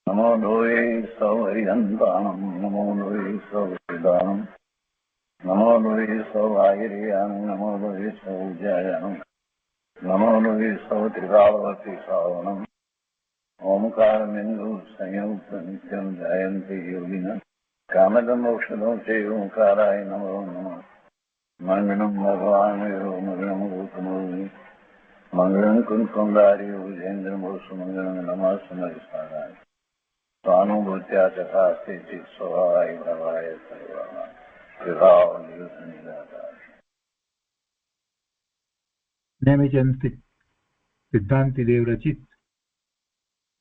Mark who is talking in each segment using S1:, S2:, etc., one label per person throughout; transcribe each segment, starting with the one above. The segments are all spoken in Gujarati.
S1: नमो लोये सौहरिहन्ताणं नमो लोये सौहृदानं नमो लोये सौभागिर्यानं नमो लोये सौज्यायानं नमो लोये सौत्रिकावती सावनं ओंकारमिन्दु संयुक्त नित्यं जयन्ति योगिनः कामदमोक्षदं चैव ओंकाराय नमो नमः मङ्गलं भगवान् मङ्गलं गौतमोऽग्नि मङ्गलं कुन्कुन्दारि भुजेन्द्रमोसुमङ्गलं नमः समरिसाराय स्वानुभूत्या तथा स्थिति स्वभावाय भवाय सर्वाः विभाव निरुद्ध
S2: નેમિચંદ સિદ્ધાંતિ દેવ રચિત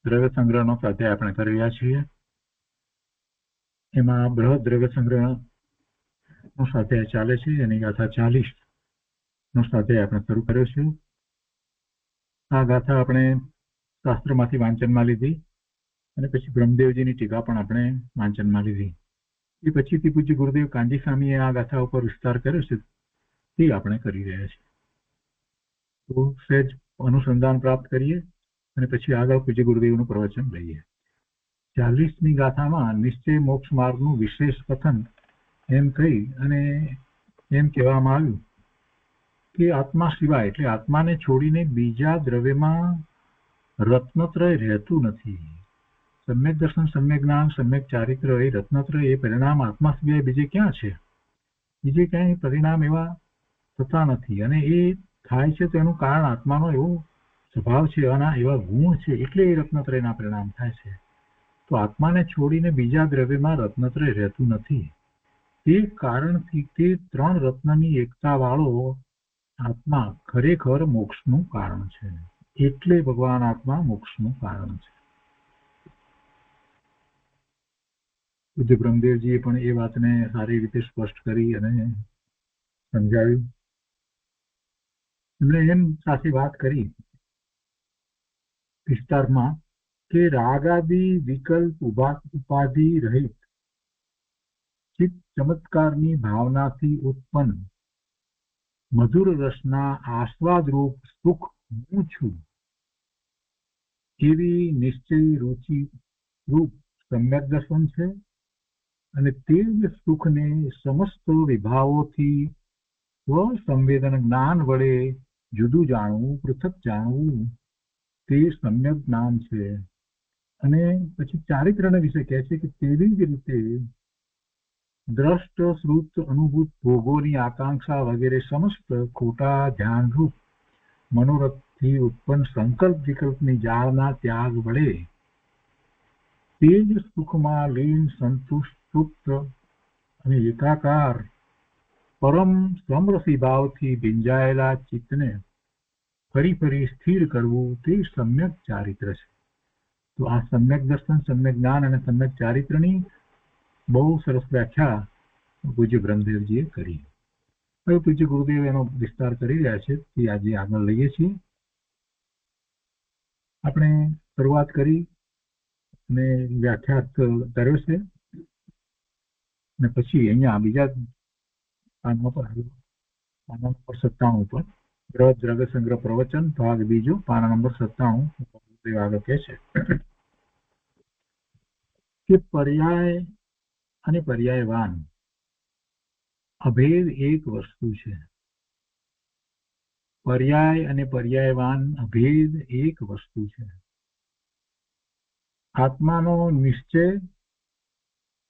S2: દ્રવ્ય સંગ્રહનો સ્વાધ્યાય આપણે કરી રહ્યા છીએ. એમાં બૃહદ દ્રવ્ય સંગ્રહનો સ્વાધ્યાય ચાલે છે. એની ગાથા 40 નો સ્વાધ્યાય આપણે શરૂ કર્યો છે. આ ગાથા આપણે શાસ્ત્રમાંથી વાંચનમાં લીધી અને પછી બ્રહ્મદેવજીની ટીકા પણ આપણે વાંચનમાં લીધી. એ પછીથી પૂજ્ય ગુરુદેવ કાંજી સ્વામીએ આ ગાથા ઉપર વિસ્તાર કર્યો છે તે આપણે કરી રહ્યા છીએ. તો સહેજ અનુસંધાન પ્રાપ્ત કરીએ અને પછી આગળ પૂજ્ય ગુરુદેવનું પ્રવચન લઈએ. 40મી ગાથામાં નિશ્ચય મોક્ષ માર્ગનું વિશેષ કથન એમ કહી અને એમ કહેવામાં આવ્યું કે આત્મા સિવાય એટલે આત્માને છોડીને બીજા દ્રવ્યમાં રત્નત્રય રહેતું નથી. સમ્યક દર્શન, સમ્યક જ્ઞાન, સમ્યક ચારિત્ર એ રત્નત્રય એ પરિણામ આત્મા સિવાય બીજે ક્યાં છે? બીજે ક્યાંય પરિણામ એવા થતા નથી. અને એ થાય છે તો એનું કારણ આત્માનો એવો સ્વભાવ છે, આના એવા ગુણ છે, એટલે એ રત્નત્રયના પરિણામ થાય છે. તો આત્માને છોડીને બીજા દ્રવ્યમાં રત્નત્રય રહેતું નથી. તે કારણથી તે 3 રત્નની એકતા વાળો આત્મા ખરેખર મોક્ષનું કારણ છે. એટલે ભગવાન આત્મા મોક્ષનું કારણ છે. પૂજ્ય બ્રહ્મદેવજીએ પણ એ વાતને સારી રીતે સ્પષ્ટ કરી અને સમજાવ્યું. એમણે એમ સાથે વાત કરી વિસ્તારમાં કે રાગાદી વિકલ્પ ઉપાધિ રહિત ચિત્ત ચમત્કારની ભાવનાથી ઉત્પન્ન મધુર રસના આસ્વાદરૂપ સુખ હું છું એવી નિશ્ચય રૂચિ રૂપ સમ્યક દર્શન છે. અને તે જ સુખને સમસ્ત વિભાવોથી સ્વસંવેદન જ્ઞાન વડે જુદું જાણવું, પૃથક જાણવું તે સમ્યક જ્ઞાન છે. અને પછી ચારિત્રને વિશે કહે છે કે તેવી જ રીતે દ્રષ્ટ, શ્રુત, અનુભૂત ભોગોની આકાંક્ષા વગેરે સમસ્ત ખોટા ધ્યાનરૂપ મનોરથથી ઉત્પન્ન સંકલ્પ વિકલ્પની જાળના ત્યાગ વડે તે જ સુખમાં લીન, સંતુષ્ટ, તૃપ્ત અને એકાકાર પરમ સમરસી ભાવથી ભીંજાયેલા ચિત્તને ફરી ફરી સ્થિર કરવું તે સમ્યક ચારિત્ર છે. તો આ સમ્યક દર્શન, સમ્યક જ્ઞાન અને સમ્યક ચારિત્રની બહુ સરસ વ્યાખ્યા પૂજ્ય બ્રહ્મદેવજીએ કરી. હવે પૂજ્ય ગુરુદેવ એનો વિસ્તાર કરી રહ્યા છે તે આજે આગળ લઈએ છીએ. આપણે શરૂઆત કરી અને વ્યાખ્યાત કર્યો છે અને પછી અહીંયા બીજા પાના પર આવ્યું, પાના નંબર 97 પર બૃહદ દ્રવ્ય સંગ્રહ પ્રવચન ભાગ બીજો, પાના નંબર 97 આગળ કહે છે કે પર્યાય અને પર્યાયવાન અભેદ એક વસ્તુ છે. પર્યાય અને પર્યાયવાન અભેદ એક વસ્તુ છે. આત્માનો નિશ્ચય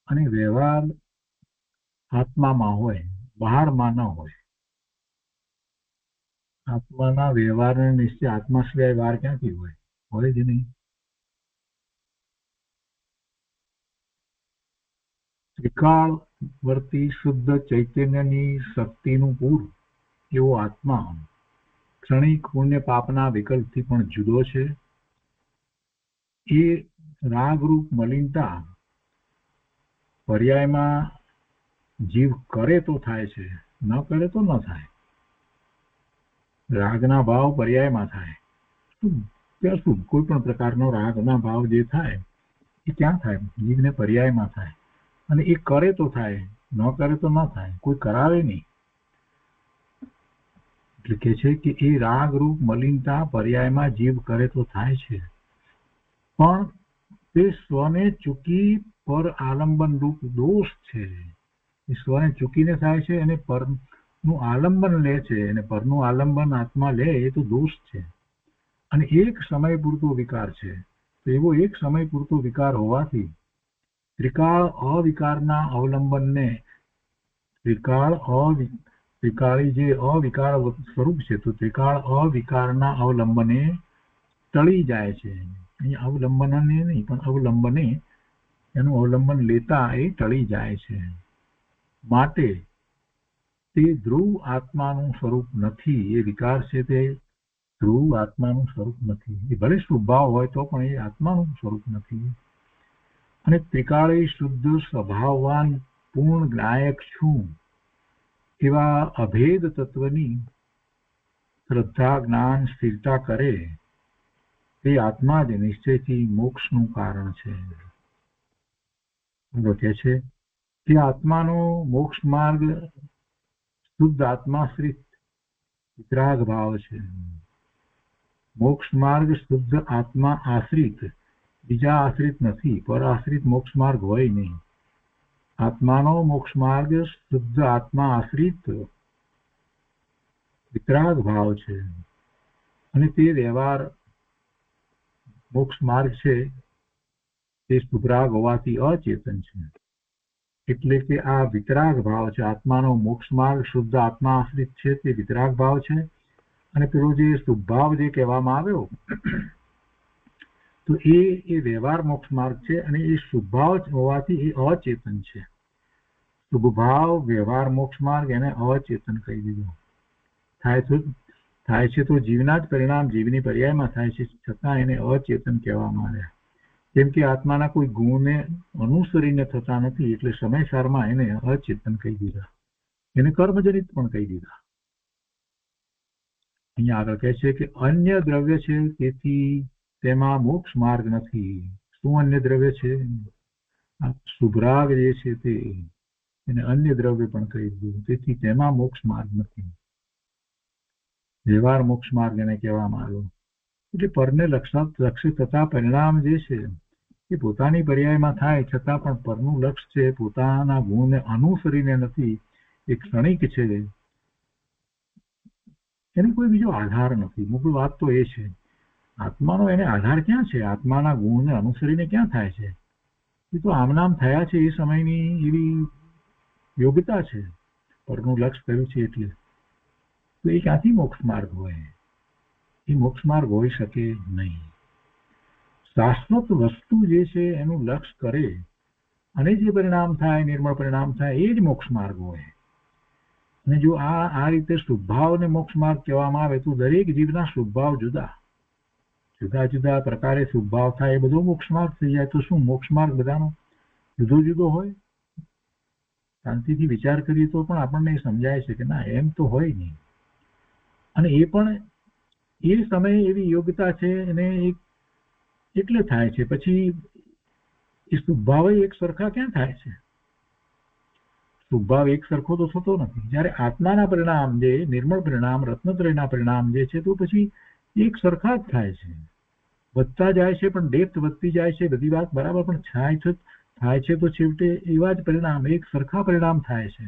S2: અને વ્યવહાર આત્મામાં હોય, બહારમાં ન હોય. આત્માના વ્યવહાર અને નિશ્ચય આત્મા સિવાય બહાર ક્યાંથી હોય? હોય જ નહીં. ત્રિકાળવર્તી શુદ્ધ ચૈતન્યની શક્તિનું પૂર એવો આત્મા ક્ષણિક પુણ્ય પાપના વિકલ્પથી પણ જુદો છે. એ રાગરૂપ મલિનતા પર્યાયમાં જીવ કરે તો થાય છે, ન કરે તો ન થાય. રાગના ભાવ પર્યાયમાં થાય. શું કોઈ પણ પ્રકારનો રાગના ભાવ જે થાય એ ક્યાં થાય? જીવને પર્યાયમાં થાય. અને એ કરે તો થાય, ન કરે તો ન થાય, કોઈ કરાવે નહીં. એટલે કે છે કે એ રાગરૂપ મલિનતા પર્યાયમાં જીવ કરે તો થાય છે, પણ તે સ્વને ચૂકી પર આલંબન રૂપ દોષ છે. એ સ્વને ચૂકીને થાય છે અને પરનું આલંબન લે છે, અને પરનું આલંબન આત્મા લે એ તો દોષ છે. અને એક સમય પૂરતો વિકાર છે. તો એવો એક સમય પૂરતો વિકાર હોવાથી ત્રિકાળ અવિકારના અવલંબનને ત્રિકાળી જે અવિકાર સ્વરૂપ છે, તો ત્રિકાળ અવિકારના અવલંબને ટળી જાય છે. અહીંયા અવલંબનને નહીં પણ અવલંબને, એનું અવલંબન લેતા એ ટળી જાય છે. માટે તે ધ્રુવ આત્માનું સ્વરૂપ નથી. એ વિકાર છે તે ધ્રુવ આત્માનું સ્વરૂપ નથી. એ ભલે સ્વભાવ હોય તો પણ એ આત્માનું સ્વરૂપ નથી. અને ત્રિકાળી શુદ્ધ સ્વભાવવાન પૂર્ણ જ્ઞાયક છું એવા અભેદ તત્વની શ્રદ્ધા જ્ઞાન સ્થિરતા કરે તે આત્મા જ નિશ્ચયથી મોક્ષનું કારણ છે. કહે છે કે આત્માનો મોક્ષ માર્ગ શુદ્ધ આત્માશ્રિત વિતરાગ ભાવ છે. મોક્ષ માર્ગ શુદ્ધ આત્મા આશ્રિત, બીજા આશ્રિત નથી. પર આશ્રિત મોક્ષ માર્ગ હોય નહીં. આત્માનો મોક્ષ માર્ગ શુદ્ધ આત્મા આશ્રિત વિતરાગ ભાવ છે. અને તે વ્યવહાર મોક્ષ માર્ગ છે તે સુભરાગ હોવાથી અચેતન છે. એટલે કે આ વિતરાગ ભાવ છે. આત્માનો મોક્ષ માર્ગ શુદ્ધ આત્મા આશ્રિત છે તે વિતરાગ ભાવ છે. અને પેલો જે શુભભાવ જે કહેવામાં આવ્યો તો એ વ્યવહાર મોક્ષ માર્ગ છે. અને એ શુભભાવ હોવાથી એ અચેતન છે. શુભભાવ વ્યવહાર મોક્ષ માર્ગ એને અચેતન કહી દીધો. થાય છે તો જીવના જ પરિણામ જીવની પર્યાયમાં થાય છે, છતાં એને અચેતન કહેવામાં આવ્યા. કેમ કે આત્માના કોઈ ગુણને અનુસરીને થતા નથી, એટલે સમયસારમાં એને અચેતન કહી દીધા. એને કર્મજનિત પણ કહી દીધા. અહીંયા આગળ કહે છે કે અન્ય દ્રવ્ય છે તેથી તેમાં મોક્ષ માર્ગ નથી. શું અન્ય દ્રવ્ય છે? આ શુભરાગ જે છે તે એને અન્ય દ્રવ્ય પણ કહી દીધું. તેથી તેમાં મોક્ષ માર્ગ નથી. વ્યવહાર મોક્ષ માર્ગ એને કહેવામાં આવ્યો. એટલે પરને લક્ષ્ય થતા પરિણામ જે છે એ પોતાની પર્યાયમાં થાય, છતાં પણ પરનું લક્ષ્ય છે પોતાના ગુણને અનુસરીને નથી. એ ક્ષણિક છે, એને કોઈ બીજો આધાર નથી. મૂળ વાત તો એ છે આત્માનો એને આધાર ક્યાં છે? આત્માના ગુણને અનુસરીને ક્યાં થાય છે? એ તો આમનામ થયા છે. એ સમયની એવી યોગ્યતા છે, પરનું લક્ષ્ય કર્યું છે એટલે. તો એ ક્યાંથી મોક્ષ માર્ગ હોય? એ મોક્ષ માર્ગ હોઈ શકે નહીં. શાશ્વત વસ્તુ જે છે એનું લક્ષ્ય કરે અને જે પરિણામ થાય, નિર્મળ પરિણામ થાય, એ જ મોક્ષ માર્ગ હોય. અને જો આ રીતે શુભભાવને મોક્ષ માર્ગ કહેવામાં આવે તો દરેક જીવના શુભભાવ જુદા જુદા પ્રકારે શુભભાવ થાય, એ બધો મોક્ષ માર્ગ થઈ જાય. તો શું મોક્ષ માર્ગ બધાનો જુદો જુદો હોય? શાંતિથી વિચાર કરીએ તો પણ આપણને સમજાય છે કે ના, એમ તો હોય નહીં. અને એ પણ એ સમયે એવી યોગ્યતા છે અને એટલે થાય છે. પછી એ શુભભાવ એક સરખા ક્યાં થાય છે? શુભભાવ એક સરખો તો થતો નથી. જ્યારે આત્માના પરિણામ જે નિર્મળ પરિણામ, રત્નત્રયના પરિણામ જે છે, તો પછી એક સરખા જ થાય છે. વધતા જાય છે, પણ ડેપ્થ વધતી જાય છે. બધી વાત બરાબર, પણ થાય છે તો છેવટે એવા જ પરિણામ, એક સરખા પરિણામ થાય છે,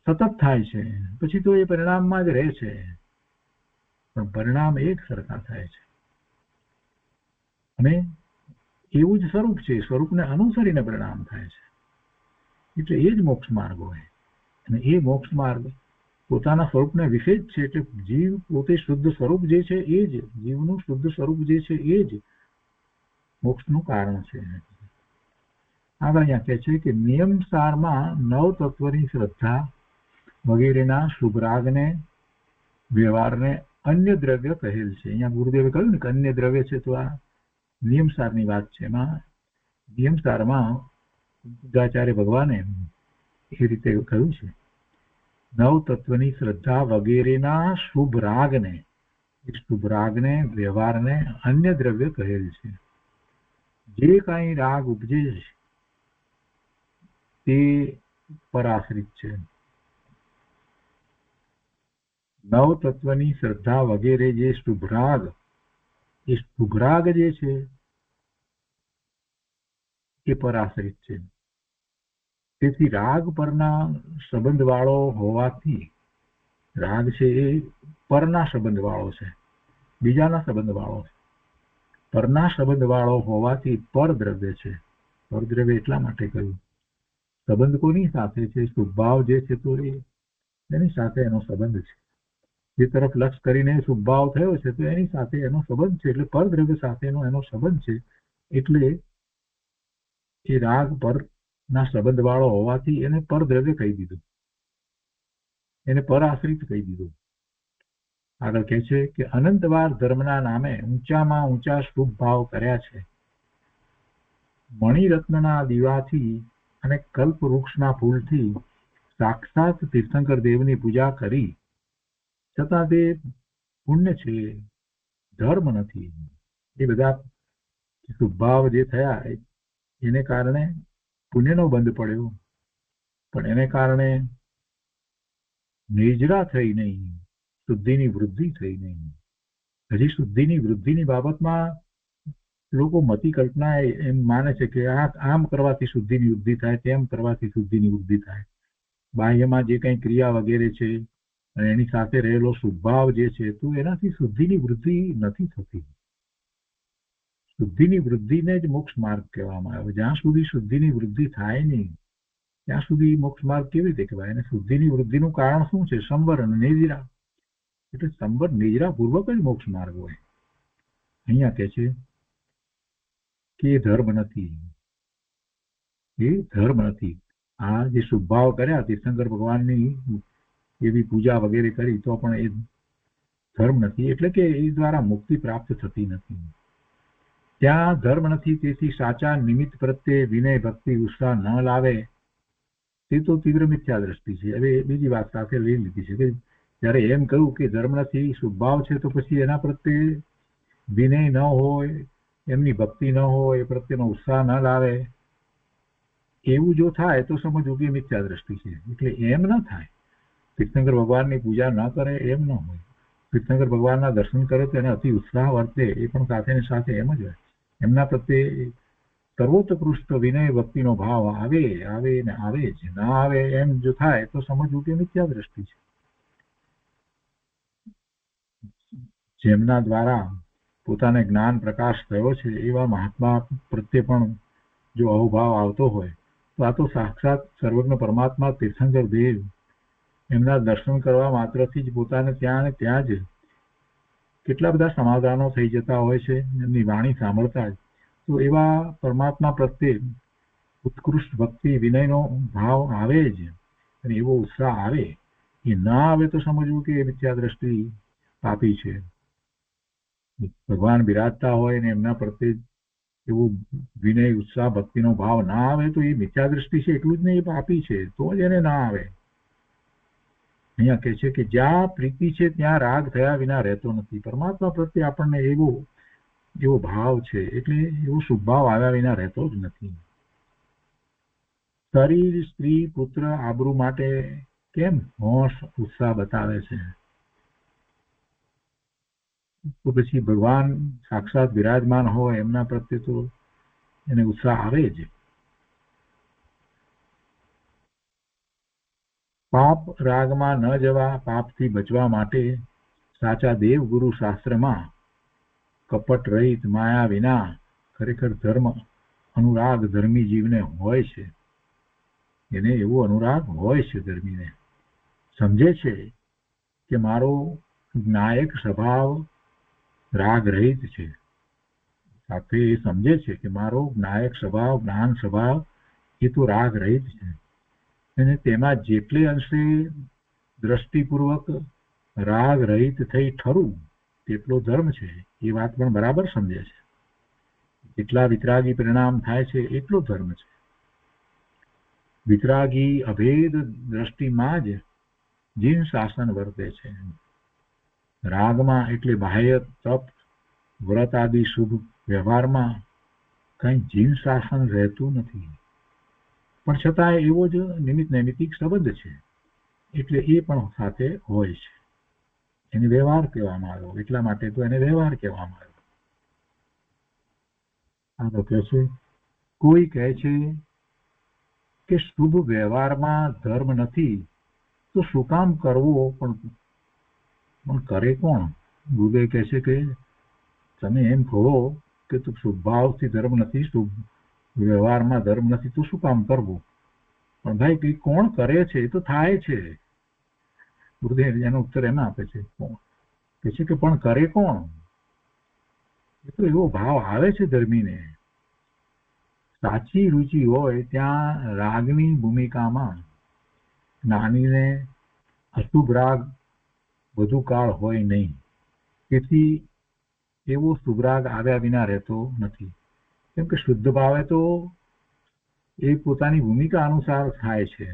S2: સતત થાય છે. પછી તો એ પરિણામમાં જ રહે છે, પણ પરિણામ એક સરખા થાય છે. અને એવું જ સ્વરૂપ છે, સ્વરૂપને અનુસરીને પરિણામ થાય છે. એટલે એ જ મોક્ષ માર્ગ હોય. અને એ મોક્ષ માર્ગ પોતાના સ્વરૂપને વિશેષ છે. એટલે જીવ પોતે શુદ્ધ સ્વરૂપ જે છે એ જ જીવનું શુદ્ધ સ્વરૂપ જે છે એ જ મોક્ષનું કારણ છે. આગળ અહીંયા કહે છે કે નિયમ સારમાં 9 તત્વની શ્રદ્ધા વગેરેના શુભરાગને વ્યવહારને અન્ય દ્રવ્ય કહેલ છે. અહીંયા ગુરુદેવે કહ્યું ને કે અન્ય દ્રવ્ય છે, તો આ નિયમસારની વાત છે. એમાં નિયમસારમાં પૂજાચાર્ય ભગવાને એ રીતે કહ્યું છે 9 તત્વની શ્રદ્ધા વગેરેના શુભ રાગને વ્યવહારને અન્ય દ્રવ્ય કહેલ છે. જે કાંઈ રાગ ઉપજે તે પરાશ્રિત છે. 9 તત્વની શ્રદ્ધા વગેરે જે શુભરાગ, એ શુભરાગ જે છે એ પર આશ્રિત છે. તેથી રાગ પરના સંબંધ વાળો હોવાથી, રાગ છે એ પરના સંબંધ વાળો છે, બીજાના સંબંધ વાળો છે. પરના સંબંધ વાળો હોવાથી પરદ્રવ્ય છે. પરદ્રવ્ય એટલા માટે કહ્યું, સંબંધ કોની સાથે છે? શુભભાવ જે છે તો એની સાથે એનો સંબંધ છે. જે તરફ લક્ષ કરીને શુભભાવ થયો છે તો એની સાથે એનો સંબંધ છે, એટલે પરદ્રવ્ય સાથેનો એનો સંબંધ છે. એટલે એ રાગ પરના સંબંધ વાળો હોવાથી એને પરદ્રવ્ય કહી દીધું, એને પર આશ્રિત કહી દીધું. આગળ કહે છે કે અનંતવાર ધર્મના નામે ઊંચામાં ઊંચા શુભ ભાવ કર્યા છે. મણિરત્નના દીવાથી અને કલ્પ વૃક્ષના ફૂલથી સાક્ષાત તીર્થંકર દેવની પૂજા કરી, છતાં તે પુણ્ય છે, ધર્મ નથી. એ બધા શુભભાવ જે થયા એને કારણે પુણ્યનો બંધ પડ્યો, પણ એને કારણે નિર્જરા થઈ નહીં, શુદ્ધિની વૃદ્ધિ થઈ નહીં. હજી શુદ્ધિની વૃદ્ધિની બાબતમાં લોકો મતિ કલ્પના એમ માને છે કે આમ કરવાથી શુદ્ધિની વૃદ્ધિ થાય, તેમ કરવાથી શુદ્ધિની વૃદ્ધિ થાય. બાહ્યમાં જે કંઈ ક્રિયા વગેરે છે અને એની સાથે રહેલો શુભભાવ જે છે તો એનાથી શુદ્ધિની વૃદ્ધિ નથી થતી. શુદ્ધિની વૃદ્ધિને જ મોક્ષ માર્ગ કહેવામાં આવે. જ્યાં સુધી શુદ્ધિની વૃદ્ધિ થાય નહીં ત્યાં સુધી મોક્ષ માર્ગ કેવી રીતે કહેવાય? અને શુદ્ધિની વૃદ્ધિનું કારણ શું છે? સંવર અને નિજરા. એટલે સંવર નિજરા પૂર્વક જ મોક્ષ માર્ગ હોય. અહીંયા કહે છે કે એ ધર્મ નથી, એ ધર્મ નથી. આ જે શુભભાવ કર્યા તીર્થંકર ભગવાનની એવી પૂજા વગેરે કરી તો પણ એ ધર્મ નથી, એટલે કે એ દ્વારા મુક્તિ પ્રાપ્ત થતી નથી. ત્યાં ધર્મ નથી, તેથી સાચા નિમિત્ત પ્રત્યે વિનય ભક્તિ ઉત્સાહ ન લાવે તે તો તીવ્ર મિથ્યા દ્રષ્ટિ છે. હવે બીજી વાત સાથે લઈ લીધી છે કે જયારે એમ કહ્યું કે ધર્મ નથી, શુભભાવ છે, તો પછી એના પ્રત્યે વિનય ન હોય, એમની ભક્તિ ન હોય, એ પ્રત્યેનો ઉત્સાહ ન લાવે, એવું જો થાય તો સમજવું કે મિથ્યા દ્રષ્ટિ છે. એટલે એમ ન થાય. તીર્થંકર ભગવાનની પૂજા ન કરે એમ ન હોય. તીર્થંકર ભગવાનના દર્શન કરે તો એને અતિ ઉત્સાહ વર્તે, એ પણ સાથે ને સાથે એમ જ હોય. એમના પ્રત્યે સર્વોત્કૃષ્ટ વિનય ભક્તિનો ભાવ આવે આવે ને આવે જ, ના આવે એમ જો થાય તો સમજવું કે મિથ્યા દ્રષ્ટિ છે. જેમના દ્વારા પોતાને જ્ઞાન પ્રકાશ થયો છે એવા મહાત્મા પ્રત્યે પણ જો અહોભાવ આવતો હોય તો આ તો સાક્ષાત સર્વજ્ઞ પરમાત્મા તીર્થંકર દેવ એમના દર્શન કરવા માત્રથી જ પોતાને ત્યાં ને ત્યાં જ કેટલા બધા સમાધાનો થઈ જતા હોય છે એમની વાણી સાંભળતા જ. તો એવા પરમાત્મા પ્રત્યે ઉત્કૃષ્ટ ભક્તિ વિનયનો ભાવ આવે જ, અને એવો ઉત્સાહ આવે. એ ના આવે તો સમજવું કે મિથ્યા દ્રષ્ટિ પાપી છે. ભગવાન બિરાજતા હોય ને એમના પ્રત્યે એવો વિનય ઉત્સાહ ભક્તિનો ભાવ ના આવે તો એ મિથ્યા દ્રષ્ટિ છે એટલું જ નહીં, એ પાપી છે. તો જ એને ના આવે. અહીંયા કહે છે કે જ્યાં પ્રીતિ છે ત્યાં રાગ થયા વિના રહેતો નથી. પરમાત્મા પ્રત્યે આપણને એવો ભાવ છે એટલે એવો શુભભાવ આવ્યા વિના રહેતો જ નથી. શરીર, સ્ત્રી, પુત્ર, આબરૂ માટે કેમ હોશ ઉત્સાહ બતાવે છે? તો પછી ભગવાન સાક્ષાત બિરાજમાન હોય એમના પ્રત્યે તો એને ઉત્સાહ આવે જ. પાપ રાગમાં ન જવા, પાપથી બચવા માટે સાચા દેવગુરુ શાસ્ત્રમાં કપટ રહિત માયા વિના ખરેખર ધર્મ અનુરાગ ધર્મી જીવને હોય છે. એને એવો અનુરાગ હોય છે ધર્મીને. સમજે છે કે મારો જ્ઞાયક સ્વભાવ રાગ રહિત છે. સાથે એ સમજે છે કે મારો જ્ઞાયક સ્વભાવ, જ્ઞાન સ્વભાવ એ તો રાગ રહિત છે. અને તેમાં જેટલે અંશે દ્રષ્ટિપૂર્વક રાગ રહિત થઈ ઠરું તેટલો ધર્મ છે. એ વાત પણ બરાબર સમજે છે. જેટલા વિતરાગી પરિણામ થાય છે એટલો ધર્મ છે. વિતરાગી અભેદ દ્રષ્ટિમાં જ જીન શાસન વર્તે છે. રાગમાં એટલે બાહ્ય તપ, વ્રત આદિ શુભ વ્યવહારમાં કઈ જીન શાસન રહેતું નથી. પણ છતાં એવો જ નિમિત્ત નૈમિતિક સંબંધ છે એટલે એ પણ સાથે હોય છે. એને વ્યવહાર કહેવામાં આવ્યો, એટલા માટે તો એને વ્યવહાર કહેવામાં આવ્યો. આ તો કહે છે કોઈ કહે છે કે શુભ વ્યવહારમાં ધર્મ નથી તો શું કામ કરવો, પણ કરે કોણ? ગુરુદેવ કહે છે કે તમે એમ કહો કે તું શુભ ભાવથી ધર્મ નથી, શુભ વ્યવહારમાં ધર્મ નથી તો શું કામ કરવું? પણ ભાઈ કઈ કોણ કરે છે એ તો થાય છે. ગુરુદેવ એનો ઉત્તર એમ આપે છે કે છે કે પણ કરે કોણ? એ તો એવો ભાવ આવે છે ધર્મીને. સાચી રુચિ હોય ત્યાં રાગની ભૂમિકામાં જ્ઞાનીને અશુભ રાગ વધુ કાળ હોય નહીં. તેથી એવો શુભ રાગ આવ્યા વિના રહેતો નથી. કેમ કે શુદ્ધ ભાવે તો એ પોતાની ભૂમિકા અનુસાર થાય છે.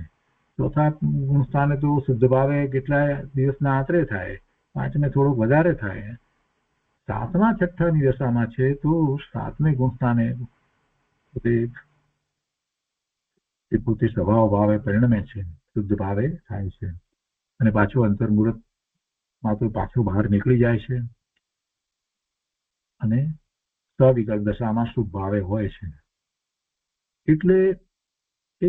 S2: ચોથા ગુણસ્થાને તો શુદ્ધ ભાવે કેટલાય દિવસના આંતરે થાય, પાંચમે થોડોક વધારે થાય. સાતમા છઠ્ઠાની દશામાં છે તો સાતમે ગુણસ્થાને પોતે સ્વભાવ ભાવે પરિણમે છે, શુદ્ધ ભાવે થાય છે અને પાછું અંતર્મુહૂર્તમાં તો પાછું બહાર નીકળી જાય છે અને સવિકલ્પ દશામાં શુભ ભાવે હોય છે. એટલે એ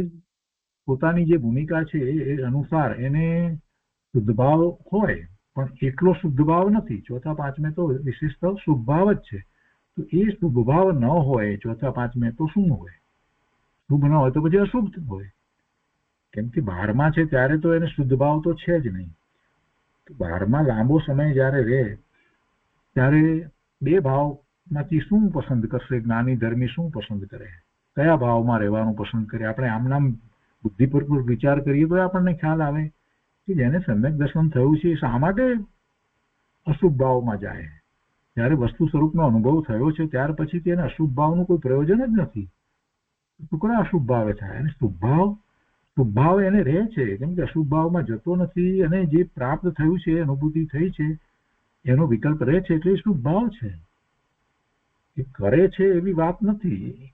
S2: પોતાની જે ભૂમિકા છે એ અનુસાર એને શુદ્ધ ભાવ હોય, પણ એટલો શુદ્ધ ભાવ નથી. ચોથા પાંચમે તો વિશિષ્ટ શુભ ભાવ જ છે. તો એ શુભ ભાવ ન હોય ચોથા પાંચમે તો શું હોય? શુભ ન હોય તો પછી અશુભ હોય. કેમ કે 12માં છે ત્યારે તો એને શુદ્ધ ભાવ તો છે જ નહીં. 12માં લાંબો સમય જ્યારે રહે ત્યારે બે ભાવમાંથી શું પસંદ કરશે? જ્ઞાની ધર્મી શું પસંદ કરે? કયા ભાવમાં રહેવાનું પસંદ કરે? આપણે આમ નામ બુદ્ધિપૂર્વક વિચાર કરીએ તો આપણને ખ્યાલ આવે કે જેને સમ્યક દર્શન થયું છે શા માટે અશુભ ભાવમાં જાય? જ્યારે વસ્તુ સ્વરૂપનો અનુભવ થયો છે ત્યાર પછી તેને અશુભ ભાવનું કોઈ પ્રયોજન જ નથી. ટુકડા અશુભ ભાવે થાય અને શુભ ભાવ એને રહે છે, કેમ કે અશુભ ભાવમાં જતો નથી અને જે પ્રાપ્ત થયું છે, અનુભૂતિ થઈ છે એનો વિકલ્પ રહે છે, એટલે શુભ ભાવ છે. એ કરે છે એવી વાત નથી,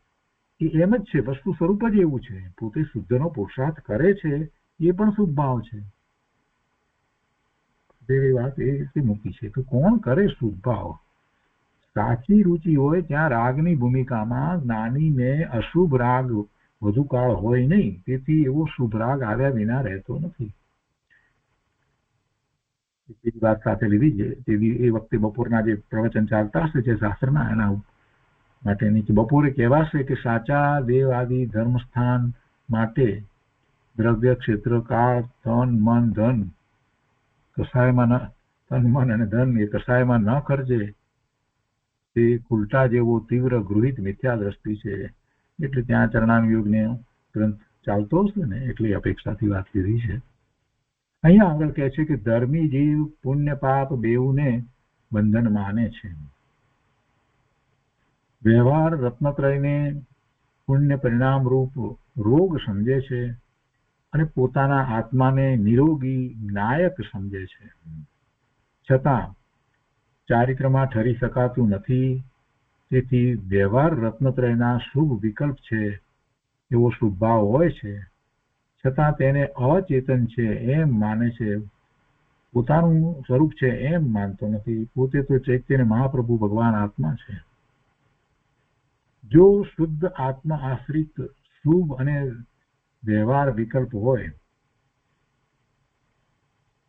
S2: એ એમ જ છે, વસ્તુ સ્વરૂપ જ એવું છે. પોતે શુદ્ધનો પુરુષાર્થ કરે છે એ પણ શુભ ભાવ છે. એવી વાત એ રીતે મૂકી છે કે કોણ કરે શુભ ભાવ? સાચી રુચિ હોય ત્યાં રાગની ભૂમિકામાં જ્ઞાનીને અશુભ રાગ વધુ કાળ હોય નહીં. તેથી એવો શુભ રાગ આવ્યા વિના રહેતો નથી. વાત સાથે લીધી છે તેવી એ વખતે બપોરના જે પ્રવચન ચાલતા હશે છે શાસ્ત્રના, એના માટેની બપોરે કહેવાશે કે સાચા દેવ આદિ ધર્મસ્થાન માટે દ્રવ્ય, ક્ષેત્ર, કાળ, તન, મન, ધન કસાયમાં તન, મન અને ધન એ કસાયમાં ન ખર્ચે તે ઉલટા જેવો તીવ્ર ગૃહિત મિથ્યા દ્રષ્ટિ છે. એટલે ત્યાં ચરણાનુયોગને ગ્રંથ ચાલતો હશે ને એટલે અપેક્ષાથી વાત લીધી છે. અહીંયા આગળ કહે છે કે ધર્મી જીવ પુણ્ય પાપ બેઉને બંધન માને છે. વ્યવહાર રત્નત્રયને પુણ્ય પરિણામ રૂપ રોગ સમજે છે અને પોતાના આત્માને નિરોગી નાયક સમજે છે. છતાં ચારિત્રમાં ઠરી શકાતું નથી. તેથી વ્યવહાર રત્નત્રયના શુભ વિકલ્પ છે એવો શુભ ભાવ હોય છે, છતાં તેને અચેતન છે એમ માને છે, પોતાનું સ્વરૂપ છે એમ માનતો નથી. પોતે તો ચૈતન્ય મહાપ્રભુ ભગવાન આત્મા છે. જો શુદ્ધ આત્મા આશ્રિત શુભ અને વ્યવહાર વિકલ્પ હોય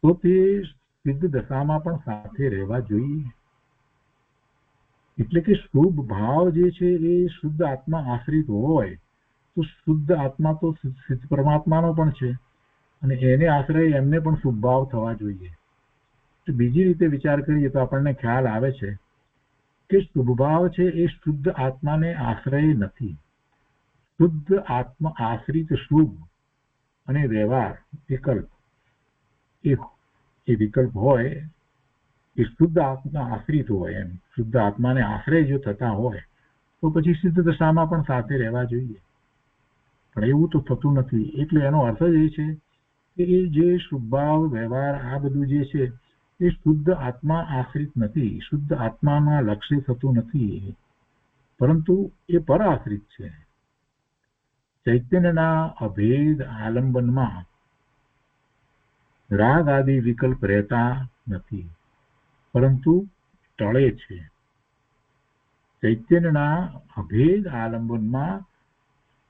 S2: તો તે સિદ્ધ દશામાં પણ સાથે રહેવા જોઈએ. એટલે કે શુભ ભાવ જે છે એ શુદ્ધ આત્મા આશ્રિત હોય તો શુદ્ધ આત્મા તો સિદ્ધ પરમાત્માનો પણ છે અને એને આશ્રય એમને પણ શુભ ભાવ થવા જોઈએ. તો બીજી રીતે વિચાર કરીએ તો આપણને ખ્યાલ આવે છે કે શુભ ભાવ છે એ શુદ્ધ આત્માને આશ્રય નથી. શુદ્ધ આત્મા આશ્રિત શુભ અને વ્યવહાર વિકલ્પ એ વિકલ્પ હોય એ શુદ્ધ આત્મા આશ્રિત હોય, એમ શુદ્ધ આત્માને આશ્રય જો થતા હોય તો પછી સિદ્ધ દશામાં પણ સાથે રહેવા જોઈએ. પણ એવું તો થતું નથી. એટલે એનો અર્થ જ એ છે કે એ જે શુભભાવ વ્યવહાર આ બધું જે છે એ શુદ્ધ આત્મા આશ્રિત નથી, શુદ્ધ આત્માના લક્ષ્ય થતું નથી, પરંતુ એ પર આશ્રિત છે. ચૈતન્યના અભેદ આલંબનમાં રાગ આદિ વિકલ્પ રહેતા નથી, પરંતુ ટળે છે. ચૈતન્યના અભેદ આલંબનમાં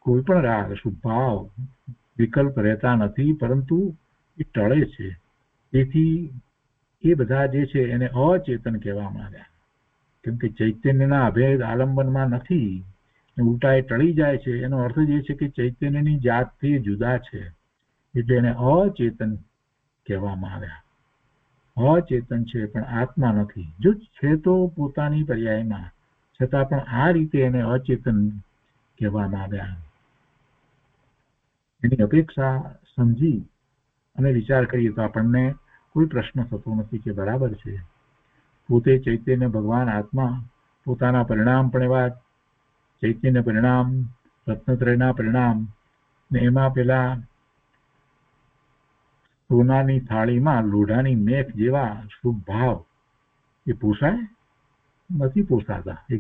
S2: કોઈ પણ રાગ શુભાવ વિકલ્પ રહેતા નથી, પરંતુ એ ટળે છે. તેથી એ બધા જે છે એને અચેતન કહેવામાં આવ્યા, કેમ કે ચૈતન્યના અભેદ આલંબનમાં નથી, ઉલટા એ ટળી જાય છે. એનો અર્થ જ એ છે કે ચૈતન્યની જાતથી જુદા છે, એટલે એને અચેતન કહેવામાં આવ્યા. અચેતન છે પણ આત્મા નથી. જો છે તો પોતાની પર્યાયમાં, છતાં પણ આ રીતે એને અચેતન કહેવામાં આવ્યા. એની અપેક્ષા સમજી અને વિચાર કરીએ તો આપણને કોઈ પ્રશ્ન થતો નથી કે બરાબર છે, પોતે ચૈતન્ય ભગવાન આત્મા પોતાના પરિણામ પણ એવા ચૈતન્ય પરિણામ, રત્નત્રયના પરિણામ, ને એમાં પેલા સોનાની થાળીમાં લોઢાની મેખ જેવા શુભ ભાવ એ પોસાય? નથી પોસાતા. એ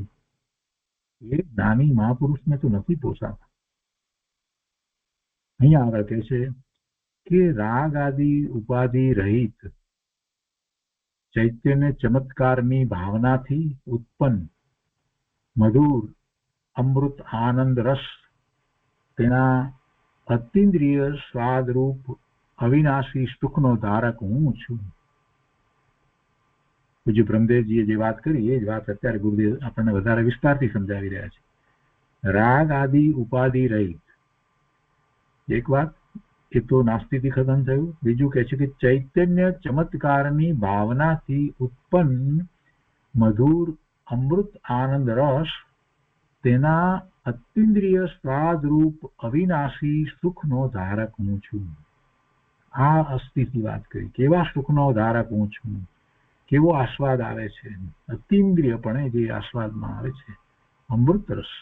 S2: જ્ઞાની મહાપુરુષને તો નથી પોસાતા. અહીંયા આગળ કહે છે કે રાગ આદિ ઉપાધિ રહિત ચૈતન્ય ચમત્કારની ભાવનાથી ઉત્પન્ન મધુર અમૃત આનંદ રસ તેના અતિન્દ્રિય સ્વાદરૂપ અવિનાશી સુખનો ધારક હું છું. પૂજ્ય બ્રહ્મદેવજીએ જે વાત કરી એ જ વાત અત્યારે ગુરુદેવ આપણને વધારે વિસ્તારથી સમજાવી રહ્યા છે. રાગ આદિ ઉપાધિ રહિત, એક વાત એ તો નાસ્તિક ખતમ થયું. બીજું કહે છે કે ચૈતન્ય ચમત્કારની ભાવનાથી ઉત્પન્ન મધુર અમૃત આનંદ રસ તેના અતિન્દ્રિય સ્વાદરૂપ અવિનાશી સુખનો ધારક હું છું. આ અસ્થિથી વાત કરી. કેવા સુખનો ધારક હું છું, કેવો આસ્વાદ આવે છે, અતિન્દ્રિયપણે જે આસ્વાદમાં આવે છે, અમૃત રસ.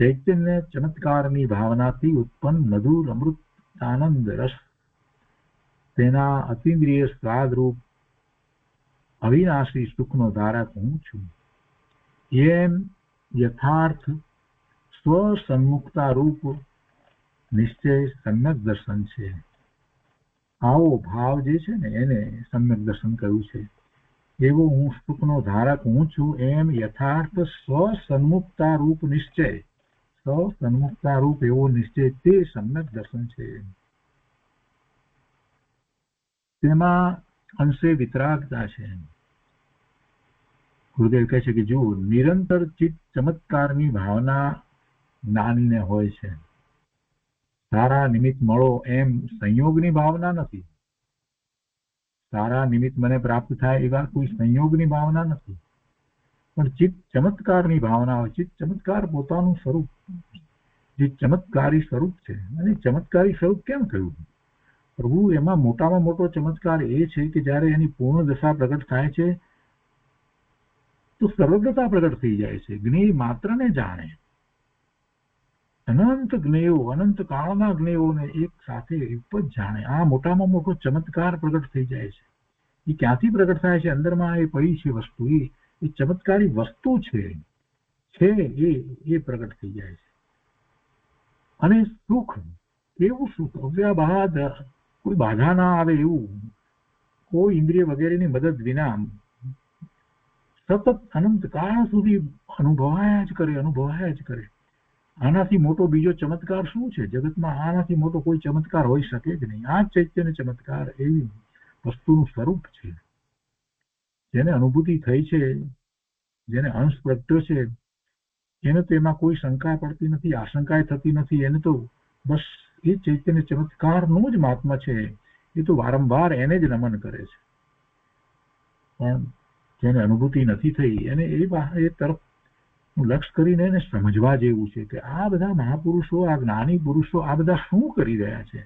S2: ચૈતન્ય ચમત્કારની ભાવનાથી ઉત્પન્ન મધુર અમૃત આનંદ રસ તેના અતિન્દ્રિય સ્વાદરૂપ અવિનાશી સુખનો ધારક હું છું. એમ યથાર્થ સ્વસન્મુખતા રૂપ નિશ્ચય સમ્યક દર્શન છે. આવો ભાવ જે છે ને એને સમ્યક દર્શન કહ્યું છે. એવો હું સુખનો ધારક હું છું એમ યથાર્થ સ્વસન્મુખતા રૂપ નિશ્ચય, સ્વસન્મુખતા રૂપ એવો નિશ્ચય તે સમ્યક દર્શન છે. તેમાં અંશે વિતરાગતા છે. ગુરુદેવ કહે છે કે જો નિરંતર ચિત્ત ચમત્કારની ભાવના જ્ઞાનીને હોય છે. સારા નિમિત્ત મળો એમ સંયોગની ભાવના નથી. સારા નિમિત્ત મને પ્રાપ્ત થાય એવા કોઈ સંયોગની ભાવના નથી, પણ ચિત્ત ચમત્કારની ભાવના હોય. ચિત્ત ચમત્કાર પોતાનું સ્વરૂપ, જે ચમત્કારી સ્વરૂપ છે. અને ચમત્કારી સ્વરૂપ કેમ કહ્યું? પ્રભુ એમાં મોટામાં મોટો ચમત્કાર એ છે કે જ્યારે એની પૂર્ણ દશા પ્રગટ થાય છે તો સર્વજ્ઞતા પ્રગટ થઈ જાય છે. જ્ઞેય માત્રને જાણે. અનંત જ્ઞેયો, અનંત કાળના જ્ઞેયોને એક સાથે એક જ જાણે. આ મોટામાં મોટો ચમત્કાર પ્રગટ થઈ જાય છે. એ ક્યાંથી પ્રગટ થાય છે? અંદરમાં એ પડી છે વસ્તુ, એ ચમત્કારી વસ્તુ છે એ પ્રગટ થઈ જાય છે. અને સુખ, કેવું સુખ, અવ્યાબાદ, કોઈ બાધા ના આવે એવું, કોઈ ઇન્દ્રિય વગેરેની મદદ વિના સતત અનંત કાળ સુધી અનુભવાયા જ કરે. આનાથી મોટો બીજો ચમત્કાર શું છે જગતમાં? આનાથી મોટો કોઈ ચમત્કાર હોઈ શકે જ નહીં. આ ચૈતન્ય ચમત્કાર એવી વસ્તુનું સ્વરૂપ છે જેને અનુભૂતિ થઈ છે, જેને અંશ પ્રગટ્યો છે, એને તો એમાં કોઈ શંકા પડતી નથી, આશંકાએ થતી નથી. એને તો બસ એ ચૈતન્ય ચમત્કારનું જ મહાત્મા છે. એ તો વારંવાર એને જ નમન કરે છે. પણ જેને અનુભૂતિ નથી થઈ એને એ તરફ લક્ષ કરીને એને સમજવા જેવું છે કે આ બધા મહાપુરુષો, આ જ્ઞાની પુરુષો આ બધા શું કરી રહ્યા છે?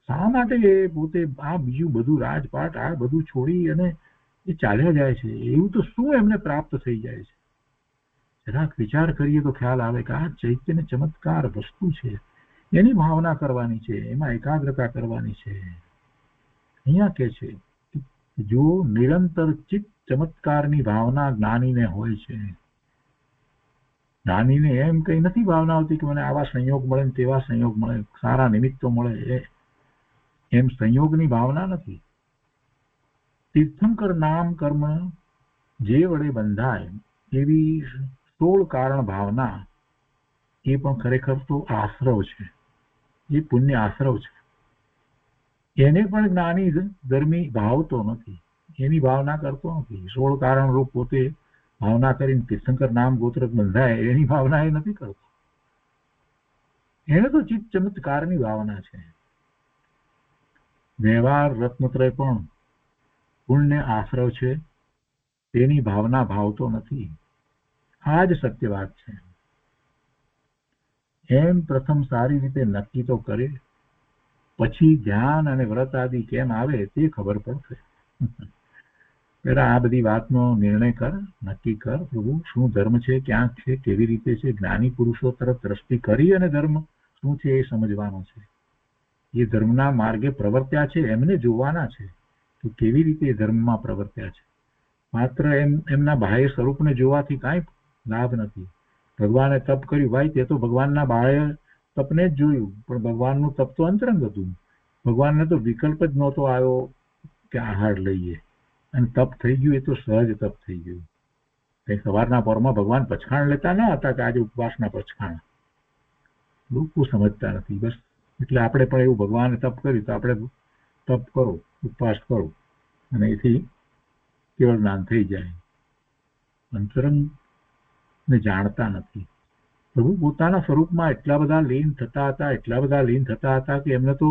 S2: શા માટે એ પોતે આ બીજું બધું રાજપાટ આ બધું છોડી અને એ ચાલ્યા જાય છે? એવું તો શું એમને પ્રાપ્ત થઈ જાય છે? જરાક વિચાર કરીએ તો ખ્યાલ આવે કે આ ચૈતન્ય ચમત્કાર વસ્તુ છે, એની ભાવના કરવાની છે, એમાં એકાગ્રતા કરવાની છે. અહીંયા કે છે જો નિરંતર ચિત્ત ચમત્કારની ભાવના જ્ઞાનીને હોય છે. જ્ઞાનીને એમ કઈ નથી ભાવના આવતી કે મને આવા સંયોગ મળે ને તેવા સંયોગ મળે, સારા નિમિત્તો મળે, એમ સંયોગની ભાવના નથી. તીર્થંકર નામ કર્મ જે વડે બંધાય એવી 16 કારણ ભાવના એ પણ ખરેખર તો આશ્રવ છે, એ પુણ્ય આશ્રવ છે. એને પણ જ્ઞાની ધર્મી ભાવતો નથી, એની ભાવના કરતો નથી. 16 કારણ રૂપ પોતે ભાવના કરીને તીર્થંકર નામ ગોત્ર બંધાય એની ભાવના એ નથી કરતો. એને તો ચિત્ત ચમત્કારની ભાવના છે. વ્યવહાર રત્નત્રય પણ પુણ્ય આશ્રવ છે, તેની ભાવના ભાવતો નથી. આ જ સત્ય વાત છે. એમ પ્રથમ સારી રીતે નક્કી તો કરે, પછી ધ્યાન અને વ્રત આદિ કેમ આવે તે ખબર પડશે. પેલા આ બધી વાતનો નિર્ણય કર, નક્કી કર. પ્રભુ શું ધર્મ છે, ક્યાં છે, કેવી રીતે છે. જ્ઞાની પુરુષો તરફ દ્રષ્ટિ કરી અને ધર્મ શું છે એ સમજવાનો છે. એ ધર્મના માર્ગે પ્રવર્ત્યા છે એમને જોવાના છે કે કેવી રીતે એ ધર્મમાં પ્રવર્ત્યા છે. માત્ર એમના બાહ્ય સ્વરૂપને જોવાથી કાંઈ લાભ નથી. ભગવાને તપ કર્યું, ભાઈ તે તો ભગવાનના બાહ્ય તપને જ જોયું, પણ ભગવાનનું તપ તો અંતરંગ હતું. ભગવાનને તો વિકલ્પ જ નહોતો આવ્યો કે આહાર લઈએ, અને તપ થઈ ગયું એ તો સહજ તપ થઈ ગયું. કઈ સવારના પોરમાં ભગવાન પચખાણ લેતા ન હતા કે આજે ઉપવાસના પચખાણ. લોકો સમજતા નથી બસ. એટલે આપણે પણ એવું ભગવાને તપ કર્યું તો આપણે તપ કરો, ઉપવાસ કરો, અને એથી કેવળ જ્ઞાન થઈ જાય. અંતરંગ ને જાણતા નથી. પ્રભુ પોતાના સ્વરૂપમાં એટલા બધા લીન થતા હતા કે એમને તો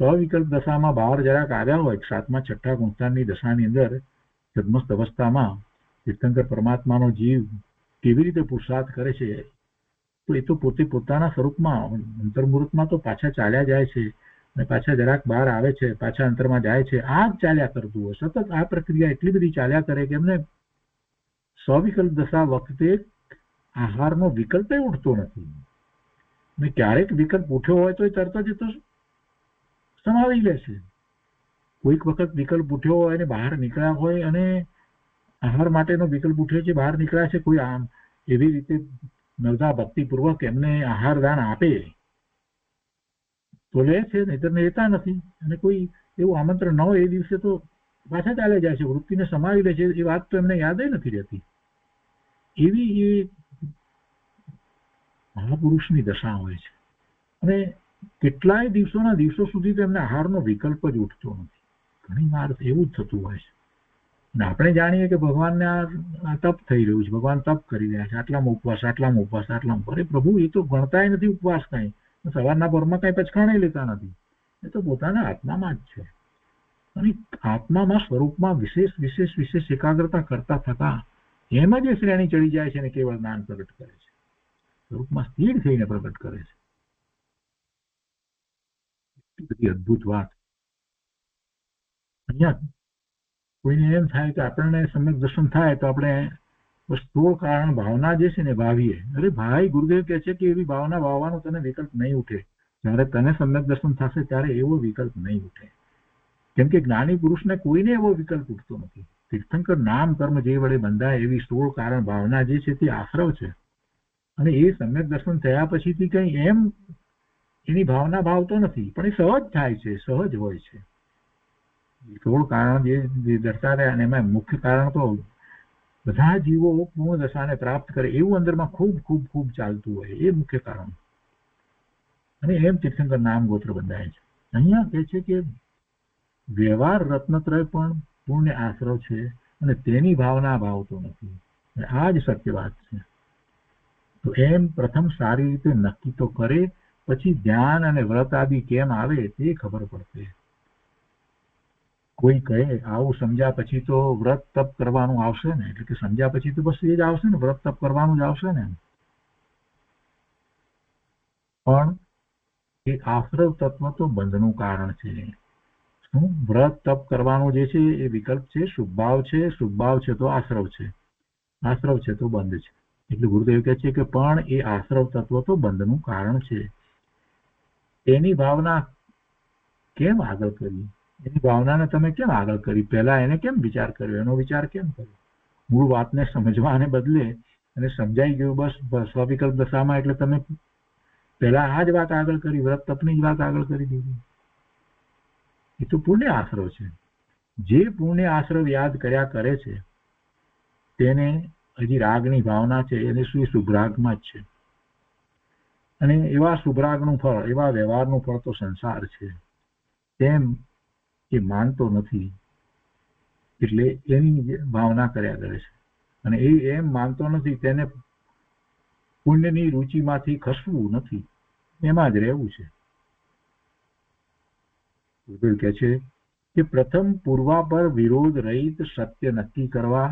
S2: સવિકલ્પ દશામાં બહાર જરાક આવ્યા હોય, 7મા 6ઠા ગુણસ્થાનની દશાની અંદર સદમસ્ત અવસ્થામાં તીર્થંકર પરમાત્માનો જીવ કેવી રીતે પુરુષાર્થ કરે છે, તો એ તો પોતે પોતાના સ્વરૂપમાં અંતર્મુહૂર્તમાં તો પાછા ચાલ્યા જાય છે, અને પાછા જરાક બહાર આવે છે, પાછા અંતરમાં જાય છે. આ જ ચાલ્યા કરતું હોય. સતત આ પ્રક્રિયા એટલી બધી ચાલ્યા કરે કે એમને સવિકલ્પ દશા વખતે આહારનો વિકલ્પ ઉઠતો નથી. ને ક્યારેક વિકલ્પ ઉઠ્યો હોય તો એ તરત જ તો સમાવી લે છે. કોઈક વખત વિકલ્પ ઉઠ્યો હોય અને બહાર નીકળ્યા હોય, અને આહાર માટેનો વિકલ્પ ઉઠ્યો છે, બહાર નીકળ્યા છે, કોઈ આમ એવી રીતે નવદા ભક્તિપૂર્વક એમને આહાર દાન આપે તો લે છે, નહીતર લેતા નથી. અને કોઈ એવું આમંત્રણ ન હોય એ દિવસે તો પાછા ચાલે જાય છે, વૃત્તિને સમાવી લે છે. એ વાત તો એમને યાદ નથી રહેતી. એવી એ મહાપુરુષની દશા હોય છે. અને કેટલાય દિવસો સુધી તો એમને આહારનો વિકલ્પ જ ઉઠતો નથી. ઘણી વાર એવું જ થતું હોય છે. અને આપણે જાણીએ કે ભગવાનને આ તપ થઈ રહ્યું છે, ભગવાન તપ કરી રહ્યા છે, આટલામાં ઉપવાસ. અરે પ્રભુ, એ તો ગણતાય નથી ઉપવાસ કાંઈ. સવારના પરમાં કાંઈ પચખાણે લેતા નથી. એ તો પોતાના આત્મામાં જ છે. અને આત્મામાં સ્વરૂપમાં વિશેષ એકાગ્રતા કરતા થતા એમ જ એ શ્રેણી ચડી જાય છે અને કેવળ જ્ઞાન પ્રગટ કરે છે. સ્વરૂપમાં સ્થિર થઈને પ્રગટ કરે છે. બધી અદભુત વાત. અહીંયા કોઈને એમ થાય કે આપણને સમ્યક દર્શન થાય તો આપણે બસ 16 કારણ ભાવના જે છે ને ભાવીએ. અરે ભાઈ, ગુરુદેવ કહે છે કે એવી ભાવના ભાવવાનો તને વિકલ્પ નહીં ઉઠે. જ્યારે તને સમ્યક દર્શન થશે ત્યારે એવો વિકલ્પ નહીં ઉઠે. કેમ કે જ્ઞાની પુરુષને કોઈને એવો વિકલ્પ ઉઠતો નથી. તીર્થંકર નામ કર્મ જે વડે બંધાય એવી 16 કારણ ભાવના જે છે તે આશ્રવ છે. અને એ સમ્યક દર્શન થયા પછીથી કઈ એમ એની ભાવના ભાવતો નથી, પણ એ સહજ થાય છે, સહજ હોય છે. 16 કારણ જે દર્શાવ્યા, અને એમાં મુખ્ય કારણ તો બધા જીવો પૂર્ણ દશાને પ્રાપ્ત કરે એવું અંદરમાં ખૂબ ચાલતું હોય, એ મુખ્ય કારણ. અને એમ તીર્થંકર નામ ગોત્ર બંધાય છે. અહીંયા કહે છે કે વ્યવહાર રત્નત્રય પણ પુણ્ય આશ્રવ છે, અને તેની ભાવના ભાવતો નથી. આ જ સત્ય વાત છે. તો એમ પ્રથમ સારી રીતે નક્કી તો કરે, પછી ધ્યાન અને વ્રત આદિ કેમ આવે તે ખબર પડશે. કોઈ કહે આવું સમજ્યા પછી તો વ્રત તપ કરવાનું આવશે ને, એટલે કે સમજ્યા પછી તો બસ એ જ આવશે ને, વ્રત તપ કરવાનું જ આવશે ને. પણ એ આશ્રવ તત્વ તો બંધનું કારણ છે. શું વ્રત તપ કરવાનું જે છે એ વિકલ્પ છે, શુભભાવ છે તો આશ્રવ છે, આશ્રવ છે તો બંધ છે. એટલે ગુરુદેવ કહે છે કે પણ એ આશ્રવ તત્વ તો બંધનું કારણ છે. એની ભાવના કેમ આગળ કરી? એની ભાવનાને તમે કેમ આગળ કરી? પહેલા એને કેમ વિચાર કર્યો? એનો વિચાર કેમ કર્યો? મૂળ વાતને સમજવાને બદલે અને સમજાઈ ગયું બસ સ્વવિકલ્પ દશામાં, એટલે તમે પહેલા આ જ વાત આગળ કરી, વ્રત તપની જ વાત આગળ કરી દીધી. એ તો પુણ્ય આશ્રવ છે. જે પુણ્ય આશ્રવ યાદ કર્યા કરે છે તેને હજી રાગની ભાવના છે, એને શું શુભરાગમાં જ છે. અને એવા શુભરાગનું ફળ, એવા વ્યવહારનું ફળ તો સંસાર છે, તેમ એ માનતો નથી, એટલે એની ભાવના કર્યા કરે છે. અને એ એમ માનતો નથી, તેને પુણ્યની રુચિમાંથી ખસવું નથી, એમાં જ રહેવું છે. ગુરુદેવ કહે છે કે પ્રથમ પૂર્વાપર વિરોધ રહિત સત્ય નક્કી કરવા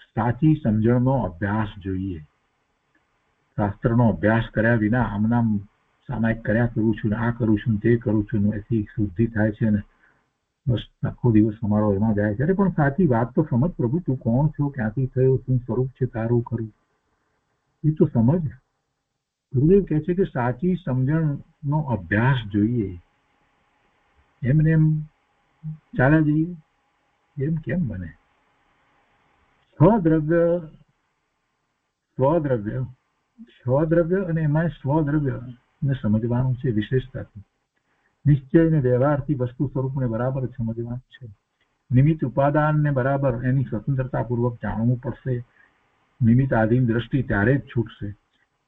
S2: સાચી સમજણનો અભ્યાસ જોઈએ. શાસ્ત્રનો અભ્યાસ કર્યા વિના આમનામ સામાયિક કર્યા કરું છું ને આ કરું છું તે કરું છું ને એથી શુદ્ધિ થાય છે ને બસ આખો દિવસ અમારો એમાં જાય છે. પણ સાચી વાત તો સમજ પ્રભુ, તું કોણ છો, ક્યાંથી થયો, શું સ્વરૂપ છે તારું ખરું, એ તો સમજ. ગુરુદેવ કહે છે કે સાચી સમજણનો અભ્યાસ જોઈએ. એમને એમ ચાલ્યા જઈએ એમ કેમ બને? સ્વદ્રવ્ય અને એમાં સ્વદ્રવ્ય ને સમજવાનું છે વિશેષતાથી. નિશ્ચય ને વ્યવહારથી વસ્તુ સ્વરૂપને બરાબર સમજવાનું છે. નિમિત્ત ઉપાદાનને બરાબર એની સ્વતંત્રતાપૂર્વક જાણવું પડશે. નિમિત્ત આધીન દ્રષ્ટિ ત્યારે જ છૂટશે.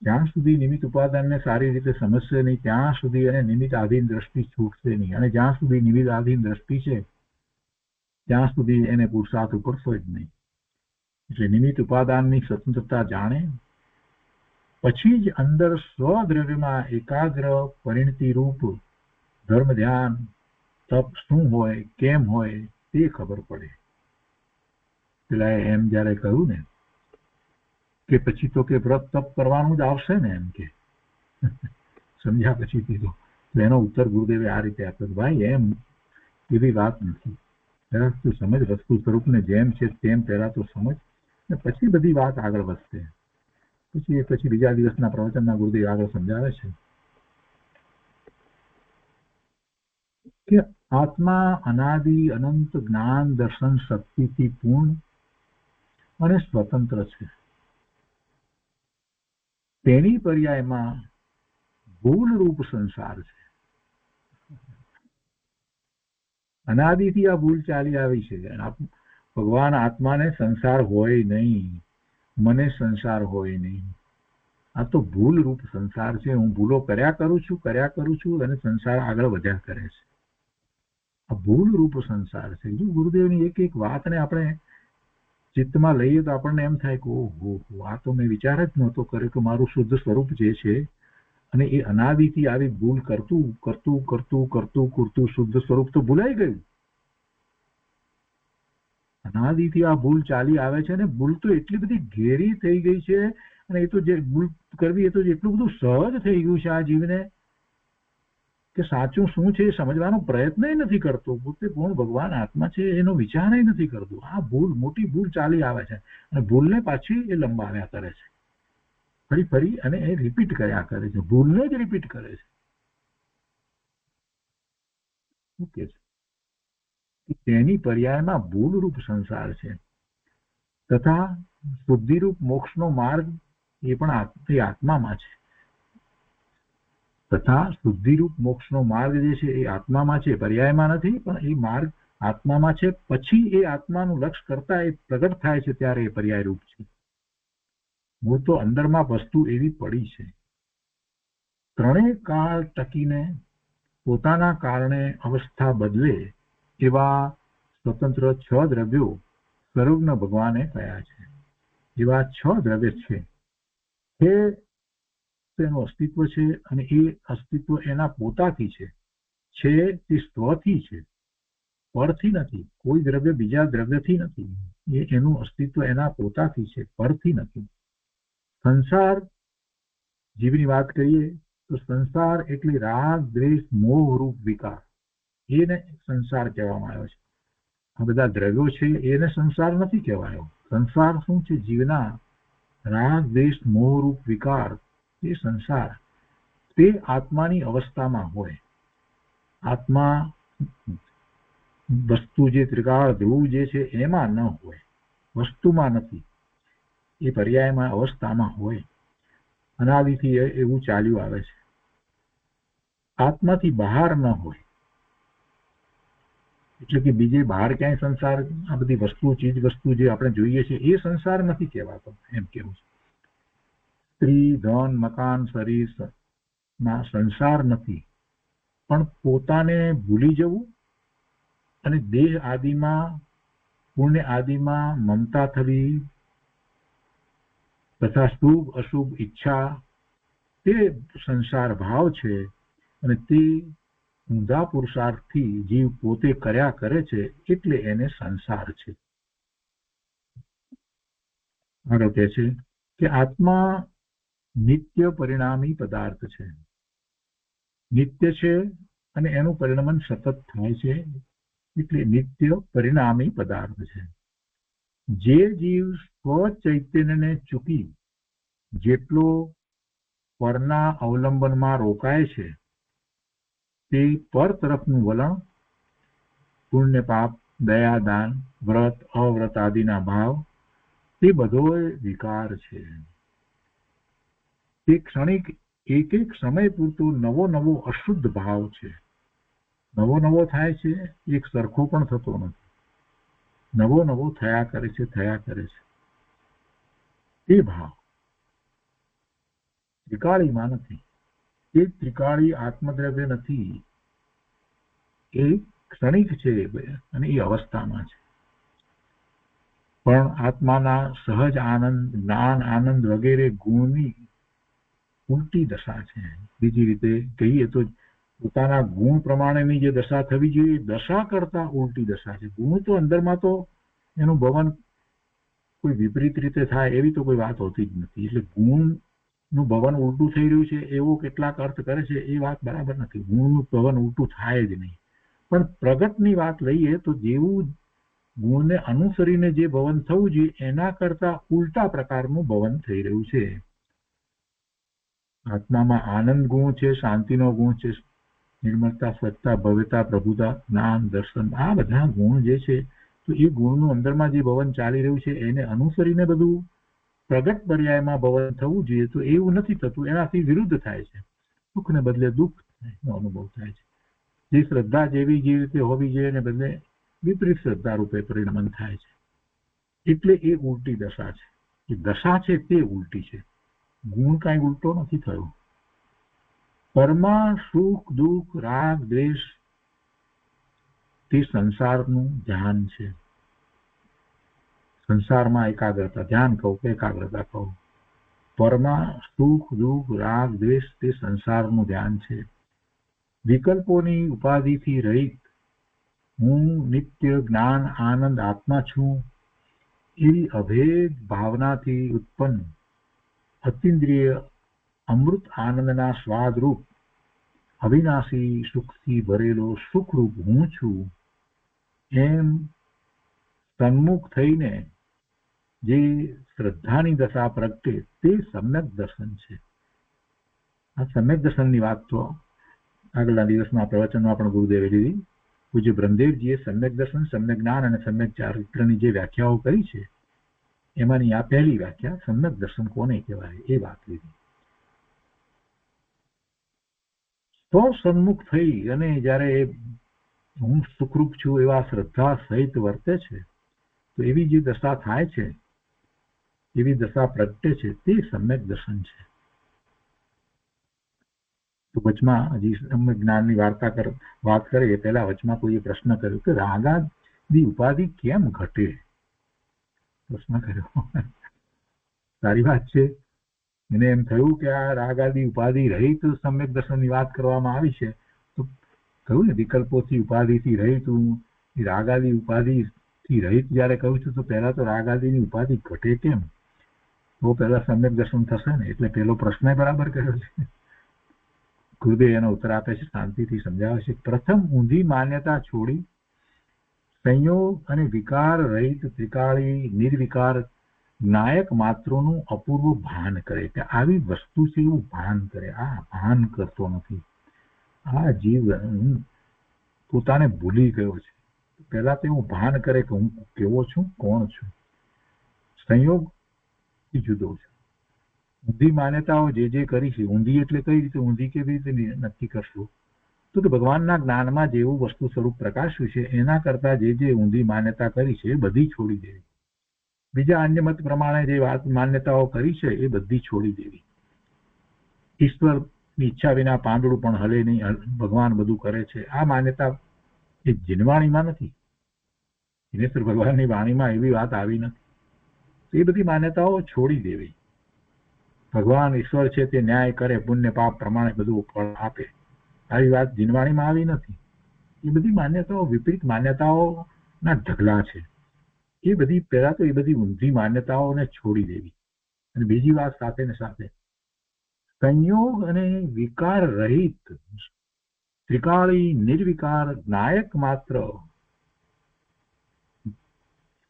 S2: જ્યાં સુધી નિમિત્ત ઉપાદાનને સારી રીતે સમજશે નહીં ત્યાં સુધી એને નિમિત્ત આધીન દ્રષ્ટિ છૂટશે નહીં. અને જ્યાં સુધી નિમિત્ત આધીન દ્રષ્ટિ છે ત્યાં સુધી એને પુરુષાર્થ ઉપડશો જ નહીં. એટલે નિમિત્ત ઉપાદાનની સ્વતંત્રતા જાણે પછી જ અંદર સ્વદ્રવ્યમાં એકાગ્ર પરિણતિ રૂપ ધર્મ ધ્યાન તપ શું હોય, કેમ હોય તે ખબર પડે. પેલા એમ જયારે કહ્યું ને કે પછી તો કે વ્રત તપ કરવાનું જ આવશે ને, એમ કે સમજ્યા પછી કીધું એનો ઉત્તર ગુરુદેવે આ રીતે આપ્યો, ભાઈ એમ એવી વાત નથી. પહેલા તું સમજ વસ્તુ સ્વરૂપને જેમ છે તેમ પહેલા તો સમજ ને પછી બધી વાત આગળ વધશે. પછી બીજા દિવસના પ્રવચનના ગુરુદેવ આગળ સમજાવે છે કે આત્મા અનાદિ અનંત જ્ઞાન દર્શન શક્તિથી પૂર્ણ અને સ્વતંત્ર છે. તેની પર્યાયમાં ભૂલ રૂપ સંસાર છે. અનાદિથી આ ભૂલ ચાલી આવી છે. ભગવાન આત્માને સંસાર હોય નહીં, મને સંસાર હોય નહીં. આ તો ભૂલ રૂપ સંસાર છે. હું ભૂલો કર્યા કરું છું અને સંસાર આગળ વધ્યા કરે છે. આ ભૂલ રૂપ સંસાર છે. જો ગુરુદેવની એક એક વાતને આપણે ચિત્તમાં લઈએ તો આપણને એમ થાય કે ઓહો, આ તો મેં વિચાર જ નહોતો કર્યો કે મારું શુદ્ધ સ્વરૂપ જે છે અને એ અનાદિથી આવી ભૂલ કરતું શુદ્ધ સ્વરૂપ તો ભૂલાઈ ગયું. અનાદિથી આ ભૂલ ચાલી આવે છે અને ભૂલ તો એટલી બધી ઘેરી થઈ ગઈ છે અને એ તો જે ભૂલ કરવી એ તો એટલું બધું સહજ થઈ ગયું છે આ જીવને કે સાચું શું છે એ સમજવાનો પ્રયત્ન નથી કરતો. પોતે કોણ ભગવાન આત્મા છે એનો વિચાર નથી કરતો. આ ભૂલ, મોટી ભૂલ ચાલી આવે છે અને ભૂલને પાછી એ લંબાવ્યા કરે છે, ફરી અને એ રિપીટ કર્યા કરે છે, ભૂલને જ રિપીટ કરે છે. શું કે છે તેની પર્યાયમાં ભૂલરૂપ સંસાર છે તથા શુદ્ધિરૂપ મોક્ષનો માર્ગ એ પણ આત્મામાં છે. તથા શુદ્ધિરૂપ મોક્ષનો માર્ગ જે છે એ આત્મામાં છે, પર્યાયમાં નથી, પણ એ માર્ગ આત્મામાં છે. પછી એ આત્માનું લક્ષ્ય કરતા એ પ્રગટ થાય છે ત્યારે એ પર્યાય રૂપ છે. મૂળ તો અંદરમાં વસ્તુ એવી પડી છે. ત્રણેય કાળ ટકીને પોતાના કારણે અવસ્થા બદલે એવા સ્વતંત્ર 6 દ્રવ્યો સર્વજ્ઞ ભગવાને કયા છે. એવા 6 દ્રવ્ય છે તેનું અસ્તિત્વ છે અને એ અસ્તિત્વ એના પોતાથી છે તે સ્વથી છે, પરથી નથી. કોઈ દ્રવ્ય બીજા દ્રવ્યથી નથી. એનું અસ્તિત્વ એના પોતાથી છે, પરથી નથી. સંસાર જીવની વાત કરીએ તો સંસાર એટલે રાગ દ્વેષ મોહ રૂપ વિકાર, એને સંસાર કહેવામાં આવ્યો છે. આ બધા દ્રવ્યો છે એને સંસાર નથી કહેવાયો. સંસાર શું છે? જીવના રાગ દ્વેષ મોહ રૂપ વિકાર, એ સંસાર તે આત્માની અવસ્થામાં હોય. આત્મા વસ્તુ જે ત્રિકાળ ધ્રુવ જે છે એમાં ન હોય, વસ્તુમાં નથી, એ પર્યાયમાં અવસ્થામાં હોય. અનાદિથી એવું ચાલ્યું આવે છે. આત્માથી બહાર ન હોય, એટલે કે બીજે બહાર ક્યાંય સંસાર, આ બધી વસ્તુ ચીજ વસ્તુ જે આપણે જોઈએ છે એ સંસાર નથી કહેવાતો, એમ કેવું છે. સ્ત્રી, ધન, મકાન, શરીર ના સંસાર નથી, પણ પોતાને ભૂલી જવું અને દેહ આદિમાં, પુણ્ય આદિમાં મમતા થવી તથા શુભ અશુભ ઈચ્છા, તે સંસાર ભાવ છે. અને તે ઊંધા પુરુષાર્થથી જીવ પોતે કર્યા કરે છે, એટલે એને સંસાર છે. આગળ કહે છે કે આત્મા નિત્ય પરિણામી પદાર્થ છે. નિત્ય છે અને એનું પરિણમન સતત થાય છે, એટલે નિત્ય પરિણામી પદાર્થ છે. જે જીવ સ્વચૈતન્યને ચૂકી જેટલો પરના અવલંબનમાં રોકાય છે, તે પર તરફનું વલણ, પુણ્ય પાપ, દયા દાન, વ્રત અવ્રત આદિના ભાવ, તે બધો વિકાર છે. તે ક્ષણિક એક એક સમય પૂરતો નવો નવો અશુદ્ધ ભાવ છે. નવો નવો થાય છે, એક સરખો પણ થતો નથી. નવો નવો થયા કરે છે. તે ભાવ ત્રિકાળીમાં નથી. એ ત્રિકાળી આત્મદ્રવ્ય નથી. એ ક્ષણિક છે અને એ અવસ્થામાં છે. પણ આત્માના સહજ આનંદ, જ્ઞાન આનંદ વગેરે ગુણની ઉલટી દશા છે. બીજી રીતે કહીએ તો પોતાના ગુણ પ્રમાણેની જે દશા થવી જોઈએ, દશા કરતા ઉલટી દશા છે. ગુણ તો અંદરમાં તો એનું ભવન કોઈ વિપરીત રીતે થાય એવી તો કોઈ વાત હોતી જ નથી. એટલે ગુણનું ભવન ઉલટું થઈ રહ્યું છે એવો કેટલાક અર્થ કરે છે, એ વાત બરાબર નથી. ગુણનું ભવન ઉલટું થાય જ નહીં. પણ પ્રગટની વાત લઈએ તો જેવું ગુણને અનુસરીને જે ભવન થવું જોઈએ એના કરતા ઉલટા પ્રકારનું ભવન થઈ રહ્યું છે. આત્મામાં આનંદ ગુણ છે, શાંતિનો ગુણ છે, નિર્મળતા, સ્વચ્છતા, ભવ્યતા, પ્રભુતા, જ્ઞાન, દર્શન, આ બધા ગુણ જે છે, તો એ ગુણનું અંદરમાં જે ભવન ચાલી રહ્યું છે એને અનુસરીને બધું પ્રગટ પર્યાયમાં ભવન થવું જોઈએ, તો એવું નથી થતું. એનાથી વિરુદ્ધ થાય છે. સુખને બદલે દુઃખનો અનુભવ થાય છે. જે શ્રદ્ધા જેવી જે રીતે હોવી જોઈએ એને બદલે વિપરીત શ્રદ્ધા રૂપે પરિણમન થાય છે. એટલે એ ઉલટી દશા છે. એ દશા છે તે ઉલટી છે. ગુણ કાંઈ ઉલટો નથી થયો. પરમા સુખ દુઃખ રાગ દ્વેષ તે સંસારનું ધ્યાન છે. સંસારમાં એકાગ્રતા, ધ્યાન કહું કે એકાગ્રતા કહું. પરમાં સુખ દુઃખ રાગ દ્વેષ તે સંસારનું ધ્યાન છે. વિકલ્પોની ઉપાધિથી રહિત હું નિત્ય જ્ઞાન આનંદ આત્મા છું એવી અભેદ ભાવનાથી ઉત્પન્ન અતિન્દ્રિય અમૃત આનંદના સ્વાદરૂપ અવિનાશી સુખથી ભરેલો સુખરૂપ હું છું એમ સન્મુખ થઈને જે શ્રદ્ધાની દશા પ્રગટે તે સમ્યક દર્શન છે. આ સમ્યક દર્શનની વાત તો આગળના દિવસના પ્રવચનમાં પણ ગુરુદેવે લીધી. પૂજ્ય બ્રહ્મદેવજીએ સમ્યક દર્શન, સમ્યક જ્ઞાન અને સમ્યક ચારિત્રની જે વ્યાખ્યાઓ કરી છે એમાંની આ પહેલી વ્યાખ્યા સમ્યક દર્શન કોને કહેવાય એ વાત લીધી. તો સન્મુખ થઈ અને જયારે હું સુખરૂપ છું એવા શ્રદ્ધા સહિત વર્તે છે, તો એવી જે દશા થાય છે, એવી દશા પ્રગટે છે, તે સમ્યક દર્શન છે. તો વચમાં હજી સમ્યક જ્ઞાનની વાત કરે એ પહેલા વચમાં કોઈએ પ્રશ્ન કર્યો કે રાગાદી ઉપાધિ કેમ ઘટે? પ્રશ્ન કર્યો. સારી વાત છે. એને એમ થયું કે આ રાગાદી ઉપાધિ રહિત સમ્યક દર્શનની વાત કરવામાં આવી છે, તો કહ્યું ને વિકલ્પોથી ઉપાધિથી રહિત, હું રાગાદી ઉપાધિથી રહિત જયારે કહું છું તો પહેલા તો રાગાદીની ઉપાધિ ઘટે કેમ? તો પહેલા સમ્યક દર્શન થશે ને. એટલે પેલો પ્રશ્ન બરાબર કર્યો છે. ગુરુદેવ એનો ઉત્તર આપે છે, શાંતિથી સમજાવે છે. પ્રથમ ઊંધી માન્યતા છોડી સંયોગ અને વિકાર રહિત ત્રિકાળી નિર્વિકાર નાયક માત્રોનું અપૂર્વ ભાન કરે કે આવી વસ્તુ છે એવું ભાન કરે. આ ભાન કરતો નથી. આ જીવ પોતાને ભૂલી ગયો છે. પહેલા તો એવું ભાન કરે કે હું કેવો છું, કોણ છું. સંયોગ જુદો છે. ઊંધી માન્યતાઓ જે કરી છે, ઊંધી એટલે કઈ રીતે ઊંધી, કેવી રીતે નક્કી કરશું? તો કે ભગવાનના જ્ઞાનમાં જેવું વસ્તુ સ્વરૂપ પ્રકાશ્યું છે એના કરતા જે ઊંધી માન્યતા કરી છે એ બધી છોડી દેવી. બીજા અન્ય મત પ્રમાણે જે માન્યતાઓ કરી છે એ બધી છોડી દેવી. ઈશ્વરની ઈચ્છા વિના પાંદડું પણ હલે નહીં, ભગવાન બધું કરે છે, આ માન્યતા એ જીનવાણીમાં નથી. દિનેશ્વર ભગવાનની વાણીમાં એવી વાત આવી નથી. એ બધી માન્યતાઓ છોડી દેવી. ભગવાન ઈશ્વર છે, તે ન્યાય કરે, પુણ્ય પાપ પ્રમાણે બધું ફળ આપે, આવી વાત જીનવાણીમાં આવી નથી. એ બધી માન્યતાઓ વિપરીત માન્યતાઓના ઢગલા છે. એ બધી પહેલા તો એ બધી ઊંધી માન્યતાઓને છોડી દેવી. અને બીજી વાત સાથે ને સાથે સંયોગ અને વિકાર રહિત ત્રિકાળી નિર્વિકાર નાયક માત્ર,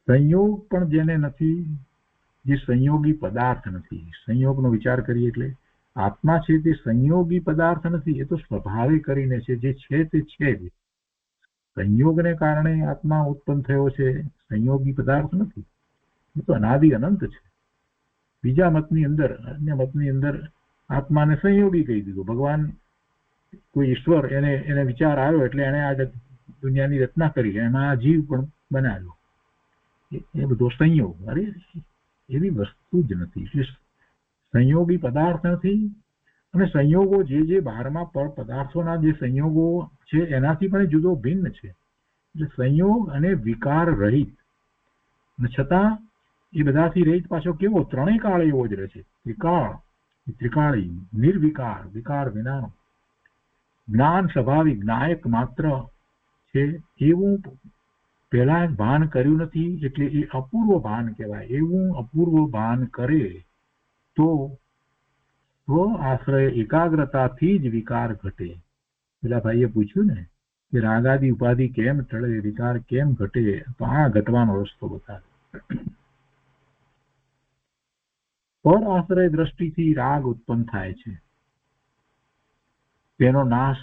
S2: સંયોગ પણ જેને નથી, જે સંયોગી પદાર્થ નથી. સંયોગનો વિચાર કરીએ એટલે આત્મા છે તે સંયોગી પદાર્થ નથી, એ તો સ્વભાવે કરીને છે, જે છે તે છે જ. સંયોગને કારણે આત્મા ઉત્પન્ન થયો છે, સંયોગી પદાર્થ નથી. એ તો અનાદિ અનંત છે. બીજા મતની અંદર, અન્ય મતની અંદર આત્માને સંયોગી કહી દીધો. ભગવાન કોઈ ઈશ્વર એને વિચાર આવ્યો એટલે એને આ દુનિયાની રચના કરી, એમાં આ જીવ પણ બનાવ્યો. એ બધો સંયોગ. અરે એવી વસ્તુ જ નથી. સંયોગી પદાર્થ નથી. અને સંયોગો જે બહારમાં પદાર્થોના જે સંયોગો છે એનાથી પણ જુદો ભિન્ન છે. એટલે સંયોગ અને વિકાર રહિત, અને છતાં એ બધાથી રહિત પાછો કેવો? ત્રણેય કાળ એવો જ રહે છે. ત્રિકાળી નિર્વિકાર, વિકાર વિનાનો, જ્ઞાન સ્વાભાવિક, નાયક માત્ર છે. એવું પહેલા ભાન કર્યું નથી એટલે એ અપૂર્વ ભાન કહેવાય. એવું અપૂર્વ ભાન કરે તો સ્વ આશ્રય એકાગ્રતાથી જ વિકાર ઘટે. પેલા ભાઈએ પૂછ્યું ને કે રાગાદી ઉપાધિ કેમ ટળે, વિકાર કેમ ઘટે, તો આ ઘટવાનો રસ્તો બતાવે. પર આશ્રય દ્રષ્ટિથી રાગ ઉત્પન્ન થાય છે, તેનો નાશ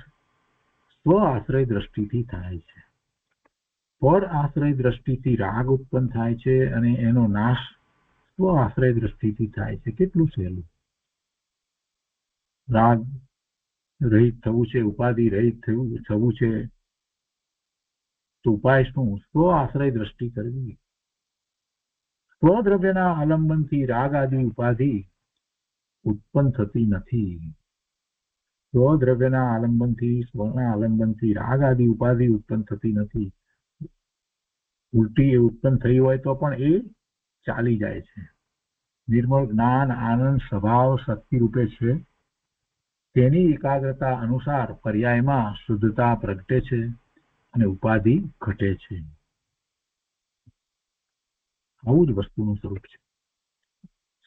S2: સ્વ આશ્રય દ્રષ્ટિથી થાય છે. પર આશ્રય દ્રષ્ટિથી રાગ ઉત્પન્ન થાય છે અને એનો નાશ સ્વ આશ્રય દ્રષ્ટિથી થાય છે. કેટલું સહેલું. રાગ રહિત થવું છે, ઉપાધિ રહિત થવું છે, તો ઉપાય શું? સ્વ આશ્રય દ્રષ્ટિ કરવી. સ્વદ્રવ્યના આલંબનથી રાગ આદિ ઉપાધિ ઉત્પન્ન થતી નથી. સ્વદ્રવ્યના આલંબનથી, સ્વના આલંબનથી રાગ આદિ ઉપાધિ ઉત્પન્ન થતી નથી. ઉલટી એ ઉત્પન્ન થઈ હોય તો પણ એ ચાલી જાય છે. નિર્મળ જ્ઞાન આનંદ સ્વભાવ શક્તિ રૂપે છે, તેની એકાગ્રતા અનુસાર પર્યાયમાં શુદ્ધતા પ્રગટે છે અને ઉપાધિ ઘટે છે. આવું જ વસ્તુનું સ્વરૂપ છે.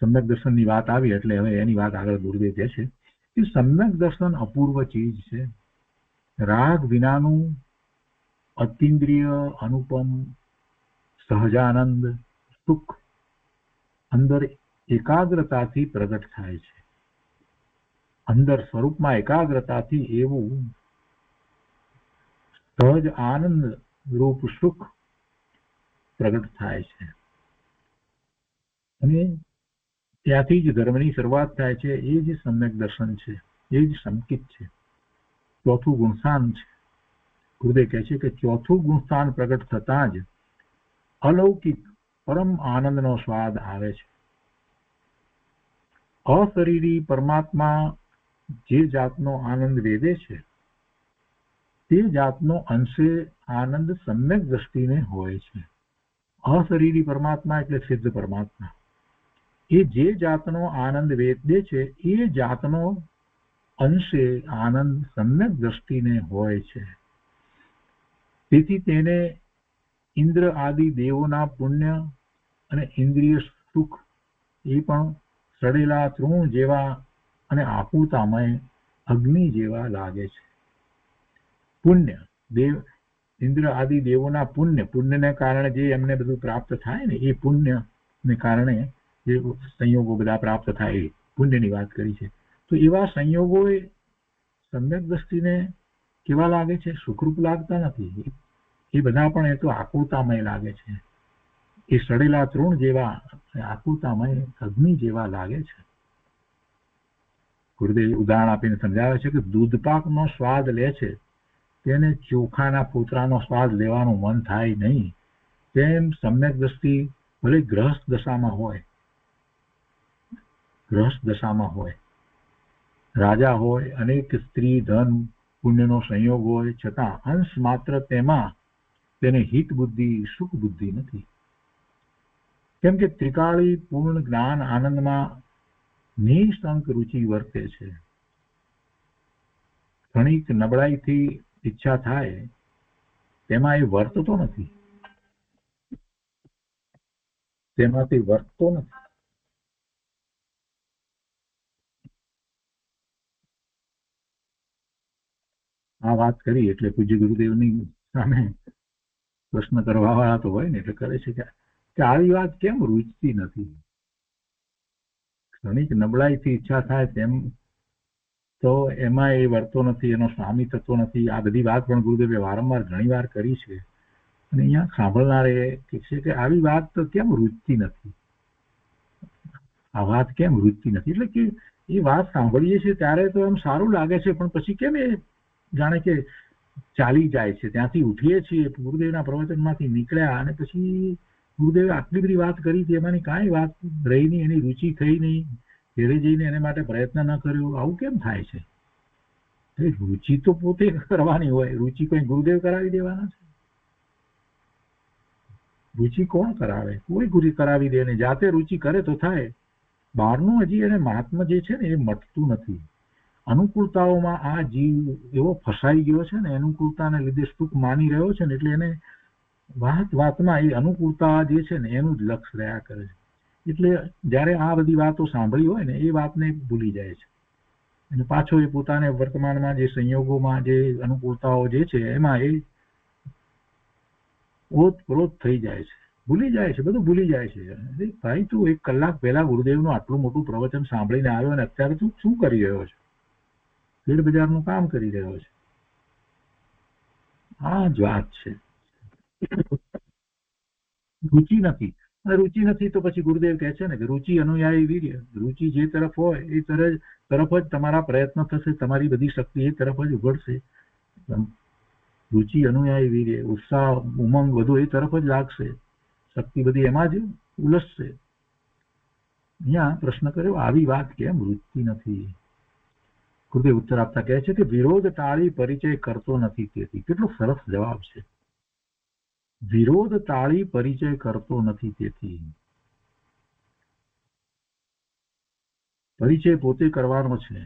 S2: સમ્યક દર્શનની વાત આવી એટલે હવે એની વાત આગળ ગુરુદેવ કહે છે કે સમ્યક દર્શન અપૂર્વ ચીજ છે. રાગ વિનાનું અતિન્દ્રિય અનુપમ સહજાનંદ સુખ અંદર એકાગ્રતાથી પ્રગટ થાય છે. અંદર સ્વરૂપમાં એકાગ્રતાથી એવું સહજ આનંદ રૂપ સુખ પ્રગટ થાય છે. અને ત્યાંથી જ ધર્મની શરૂઆત થાય છે. એ જ સમ્યક દર્શન છે, એ જ સંકિત છે. ચોથું ગુણસ્થાન છે. ગુરુદેવ કહે છે કે ચોથું ગુણસ્થાન પ્રગટ થતાં જ અલૌકિક પરમ આનંદનો સ્વાદ આવે છે. અશરીરી પરમાત્મા જે જાતનો આનંદ વેદે છે તે જાતનો અંશે આનંદ સમ્યક દ્રષ્ટિને હોય છે. અશરીરી પરમાત્મા એટલે સિદ્ધ પરમાત્મા. એ જે જાતનો આનંદ વેદે છે એ જાતનો અંશે આનંદ સમ્યક દ્રષ્ટિને હોય છે. તેથી તેને ઇન્દ્ર આદિ દેવોના પુણ્ય અને ઇન્દ્રિય સુખ એ પણ સડેલા તૃણ જેવા અને આકુતામય અગ્નિ જેવા લાગે છે. પુણ્ય દેવ, ઇન્દ્ર આદિ દેવોના પુણ્યને કારણે જે એમને બધું પ્રાપ્ત થાય ને, એ પુણ્યને કારણે જે સંયોગો બધા પ્રાપ્ત થાય, એ પુણ્યની વાત કરી છે. તો એવા સંયોગો સમ્યક દ્રષ્ટિને કેવા લાગે છે? સુખરૂપ લાગતા નથી. એ બધા પણ એ તો આકુતામય લાગે છે. એ સડેલા તૃણ જેવા આકુતામય અગ્નિ જેવા લાગે છે. ગુરુદેવ ઉદાહરણ આપીને સમજાવે છે કે દૂધપાકનો સ્વાદ લે છે તેને ચોખાના ફોતરાનો સ્વાદ લેવાનું મન થાય નહીં. તેમ સમ્યક દ્રષ્ટિ ભલે ગ્રહસ્થ દશામાં હોય રાજા હોય, અનેક સ્ત્રી ધન પુણ્યનો સંયોગ હોય, છતાં અંશ માત્ર તેમાં તેને હિત બુદ્ધિ સુખ બુદ્ધિ નથી. કેમ કે ત્રિકાળી પૂર્ણ જ્ઞાન આનંદમાં નિઃશંક રુચિ વર્તે છે. ક્ષણિક નબળાઈથી ઈચ્છા થાય તેમાં એ વર્તતો નથી, તેમાંથી વર્તતો નથી. આ વાત કરી એટલે પૂજ્ય ગુરુદેવની સામે પ્રશ્ન કરવા વાળા તો હોય ને એટલે કરે છે કે આવી વાત કેમ રૂચતી નથી. ક્ષણિક નબળાઈથી ઈચ્છા થાય તેમ તો એમાં એ વર્તો નથી, એનો સ્વામી થતો નથી. આ બધી વાત પણ ગુરુદેવે વારંવાર ઘણી વાર કરી છે. અને અહીંયા સાંભળનારે કે છે કે આવી વાત તો કેમ રૂચતી નથી, આ વાત કેમ રૂચતી નથી. એટલે કે એ વાત સાંભળીએ છીએ ત્યારે તો એમ સારું લાગે છે, પણ પછી કેમ એ જાણે કે ચાલી જાય છે. ત્યાંથી ઉઠીએ છીએ, ગુરુદેવના પ્રવચનમાંથી નીકળ્યા અને પછી ગુરુદેવે આટલી બધી વાત કરી હતી, એમાંની કાંઈ વાત રહી નહીં, એની રુચિ થઈ નહીં, ઘેરે જઈને એને માટે પ્રયત્ન ન કર્યો. આવું કેમ થાય છે? રુચિ તો પોતે કરવાની હોય, રુચિ કોઈ ગુરુદેવ કરાવી દેવાના છે? રુચિ કોણ કરાવે? કોઈ ગુરુ કરાવી દે ને જાતે રુચિ કરે તો થાય. બહારનું હજી એને મહાત્મા જે છે ને એ મટતું નથી. અનુકૂળતાઓમાં આ જીવ એવો ફસાઈ ગયો છે ને, અનુકૂળતાને લીધે સુખ માની રહ્યો છે ને, એટલે એને વાતમાં એ અનુકૂળતા જે છે ને એનું જ લક્ષ રહ્યા કરે છે. એટલે જ્યારે આ બધી વાતો સાંભળી હોય ને એ વાતને ભૂલી જાય છે અને પાછો એ પોતાને વર્તમાનમાં જે સંયોગોમાં જે અનુકૂળતાઓ જે છે એમાં એ ઓતપ્રોત થઈ જાય છે, ભૂલી જાય છે, બધું ભૂલી જાય છે. ભાઈ તું 1 કલાક પહેલા ગુરુદેવનું આટલું મોટું પ્રવચન સાંભળીને આવ્યો અને અત્યારે તું શું કરી રહ્યો છે? શેર બજારનું કામ કરી રહ્યો છે. આ જ વાત છે. રુચિ નથી. અને રુચિ નથી તો પછી ગુરુદેવ કહે છે ને કે રુચિ અનુયાયી વીર્ય. રુચિ જે તરફ હોય એ તરફ જ તમારા પ્રયત્ન થશે, તમારી બધી શક્તિ એ તરફ જ ઉઘડશે. રુચિ અનુયાયી વીર્ય, ઉત્સાહ ઉમંગ બધું એ તરફ જ લાગશે, શક્તિ બધી એમાં જ ઉલસશે. અહીંયા પ્રશ્ન કર્યો આવી વાત કેમ રૂચતી નથી? ગુરુદેવ ઉત્તર આપતા કહે છે કે વિરોધ ટાળી પરિચય કરતો નથી તેથી. કેટલો સરસ જવાબ છે. વિરોધ ટાળી પરિચય કરતો નથી તેથી. પરિચય પોતે કરવાનો છે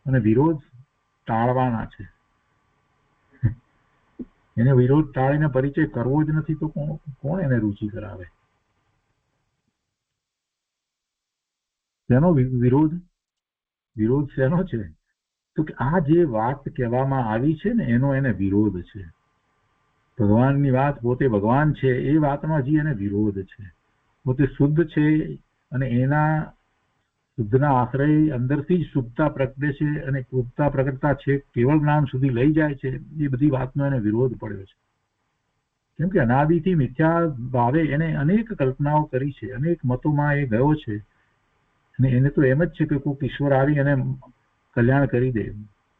S2: અને વિરોધ ટાળવાના છે. એને વિરોધ ટાળીને પરિચય કરવો જ નથી તો કોણ એને રુચિ કરાવે? શેનો વિરોધ? વિરોધ શેનો છે? તો કે આ જે વાત કહેવામાં આવી છે ને એનો એને વિરોધ છે. ભગવાનની વાત, પોતે ભગવાન છે એ વાતમાં હજી એને વિરોધ છે. પોતે શુદ્ધ છે અને એના શુદ્ધના આશ્રય અંદરથી જ શુદ્ધતા પ્રગટે છે અને શુદ્ધતા પ્રગટતા છે કેવળ જ્ઞાન સુધી લઈ જાય છે. એ બધી વાતનો એને વિરોધ પડ્યો છે. કેમ કે અનાદિથી મિથ્યા ભાવે એને અનેક કલ્પનાઓ કરી છે, અનેક મતોમાં એ ગયો છે અને એને તો એમ જ છે કે કોઈક ઈશ્વર આવી અને કલ્યાણ કરી દે,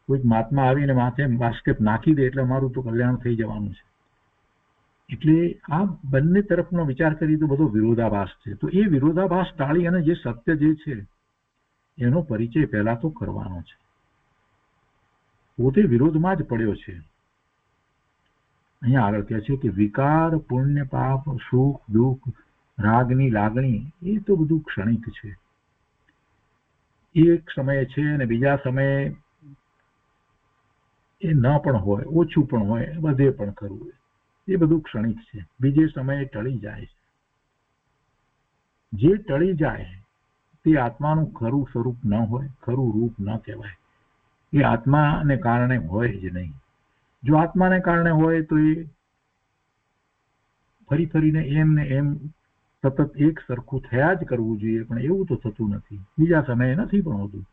S2: કોઈક મહાત્મા આવીને માથે બાસ્કેટ નાખી દે એટલે અમારું તો કલ્યાણ થઈ જવાનું છે. એટલે આ બંને તરફનો વિચાર કરીએ તો બધો વિરોધાભાસ છે. તો એ વિરોધાભાસ ટાળી અને જે સત્ય જે છે એનો પરિચય પહેલા તો કરવાનો છે. પોતે વિરોધમાં જ પડ્યો છે. અહીંયા આગળ કહે છે કે વિકાર, પુણ્ય, પાપ, સુખ, દુઃખ, રાગની લાગણી એ તો બધું ક્ષણિક છે. એક સમયે છે અને બીજા સમયે એ ન પણ હોય, ઓછું પણ હોય, બધે પણ ખરું હોય. એ બધું ક્ષણિક છે. બીજે સમયે ટળી જાય છે. જે ટળી જાય તે આત્માનું ખરું સ્વરૂપ ન હોય, ખરું રૂપ ન કહેવાય. એ આત્માને કારણે હોય જ નહીં. જો આત્માને કારણે હોય તો એ ફરી ફરીને એમ ને એમ સતત એક સરખું થયા જ કરવું જોઈએ, પણ એવું તો થતું નથી. બીજા સમયે નથી પણ હોતું.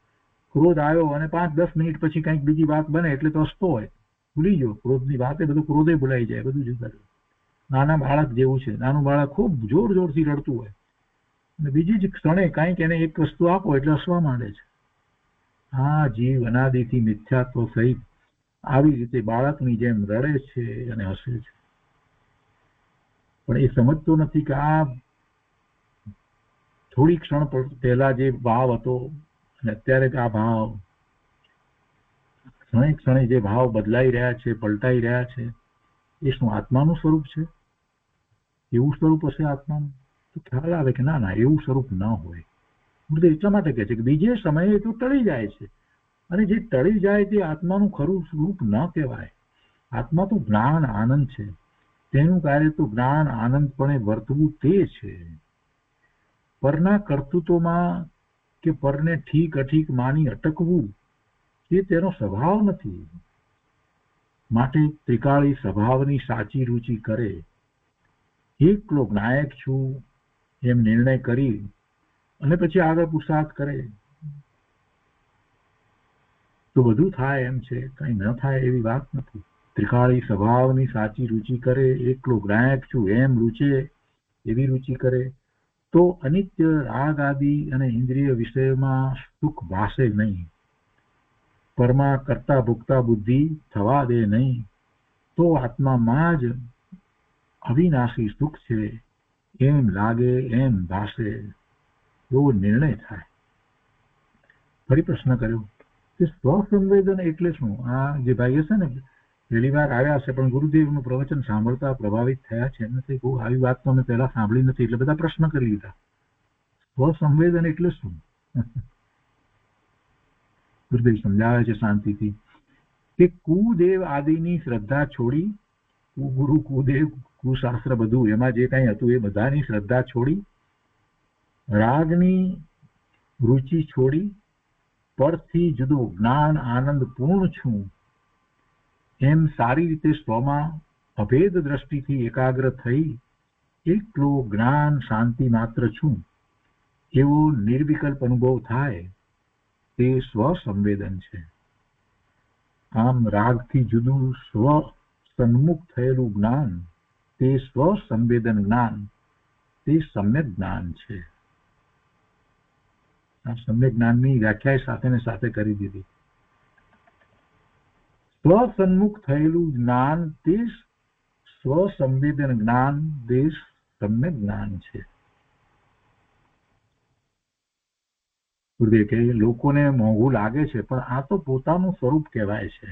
S2: ક્રોધ આવ્યો અને 5-10 મિનિટ પછી કંઈક બીજી વાત બને એટલે તો હસતો હોય, ભૂલી ગયો ક્રોધની વાત, બધું ક્રોધે ભૂલાઈ જાય, બધું જુદા. નાના બાળક જેવું છે. નાનું બાળક ખૂબ જોર જોરથી રડતું હોય અને બીજી જ ક્ષણે કંઈક એને એક વસ્તુ આપો એટલે હસવા માંડે છે. આ જીવ અનાદિથી મિથ્યાત્વ સહિત આવી રીતે બાળકની જેમ રડે છે અને હસે છે, પણ એ સમજતો નથી કે આ થોડી ક્ષણ પહેલા જે ભાવ હતો અને અત્યારે આ ભાવ ક્ષણે ક્ષણે જે ભાવ બદલાઈ રહ્યા છે, પલટાઈ રહ્યા છે, એ શું આત્માનું સ્વરૂપ છે? એવું સ્વરૂપ હશે આત્માનું? તો ખ્યાલ આવે કે ના ના, એવું સ્વરૂપ ન હોય. ગુરુદેવ એટલા માટે કહે છે કે બીજે સમયે તો ટળી જાય છે, અને જે ટળી જાય તે આત્માનું ખરું સ્વરૂપ ન કહેવાય. આત્મા તો જ્ઞાન આનંદ છે, તેનું કાર્ય તો જ્ઞાન આનંદપણે વર્તવું તે છે. પરના કર્તૃત્વમાં કે પરને ઠીક અઠીક માની અટકવું એ તેનો સ્વભાવ નથી. માટે ત્રિકાળી સ્વભાવની સાચી રુચિ કરે. એકલો નાયક છું એમ નિર્ણય કરી અને પછી આગળ પુરુષાર્થ કરે તો બધું થાય એમ છે, કઈ ન થાય એવી વાત નથી. ત્રિકાળી સ્વભાવની સાચી રુચિ કરે, એકલો નાયક છું એમ રૂચે એવી રુચિ કરે તો અનિત્ય રાગ આદિ અને ઇન્દ્રિય વિષયમાં સુખ ભાસે નહીં. પરમા કરતા ભોગતા બુદ્ધિ થવા દે નહીં, તો આત્મામાં જ અવિનાશી સુખ છે એમ લાગે, એમ ભાસે, એવો નિર્ણય થાય. ફરી પ્રશ્ન કર્યો કે સ્વસંવેદન એટલે શું? આ જે ભાઈ હશે ને પહેલી વાર આવ્યા છે પણ ગુરુદેવનું પ્રવચન સાંભળતા પ્રભાવિત થયા છે, નથી બહુ આવી વાત તો અમે પહેલા સાંભળી નથી, એટલે બધા પ્રશ્ન કરી લીધા. સ્વસંવેદન એટલે શું? ગુરુદેવ સમજાવે છે શાંતિથી કે કુદેવ આદિની શ્રદ્ધા છોડી, કુગુરુ કુદેવ કુશાસ્ત્ર બધું એમાં જે કઈ હતું એ બધાની શ્રદ્ધા છોડી, રાગની રુચિ છોડી, પરથી જુદો જ્ઞાન આનંદ પૂર્ણ છું એમ સારી રીતે સ્વમાં અભેદ દ્રષ્ટિથી એકાગ્ર થઈ એકલો જ્ઞાન શાંતિ માત્ર છું એવો નિર્વિકલ્પ અનુભવ થાય તે સ્વસંવેદન છે. આમ રાગથી જુદું સ્વ સન્મુખ થયેલું જ્ઞાન તે સ્વસંવેદન જ્ઞાન, તે સમ્યક જ્ઞાન છે. આ સમ્યક જ્ઞાનની વ્યાખ્યા સાથે ને સાથે કરી દીધી. સ્વસન્મુખ થયેલું જ્ઞાન તે સ્વસંવેદન જ્ઞાન, તે સમ્યક જ્ઞાન છે. ગુરુદેવ કહે લોકોને મોંઘું લાગે છે પણ આ તો પોતાનું સ્વરૂપ કહેવાય છે,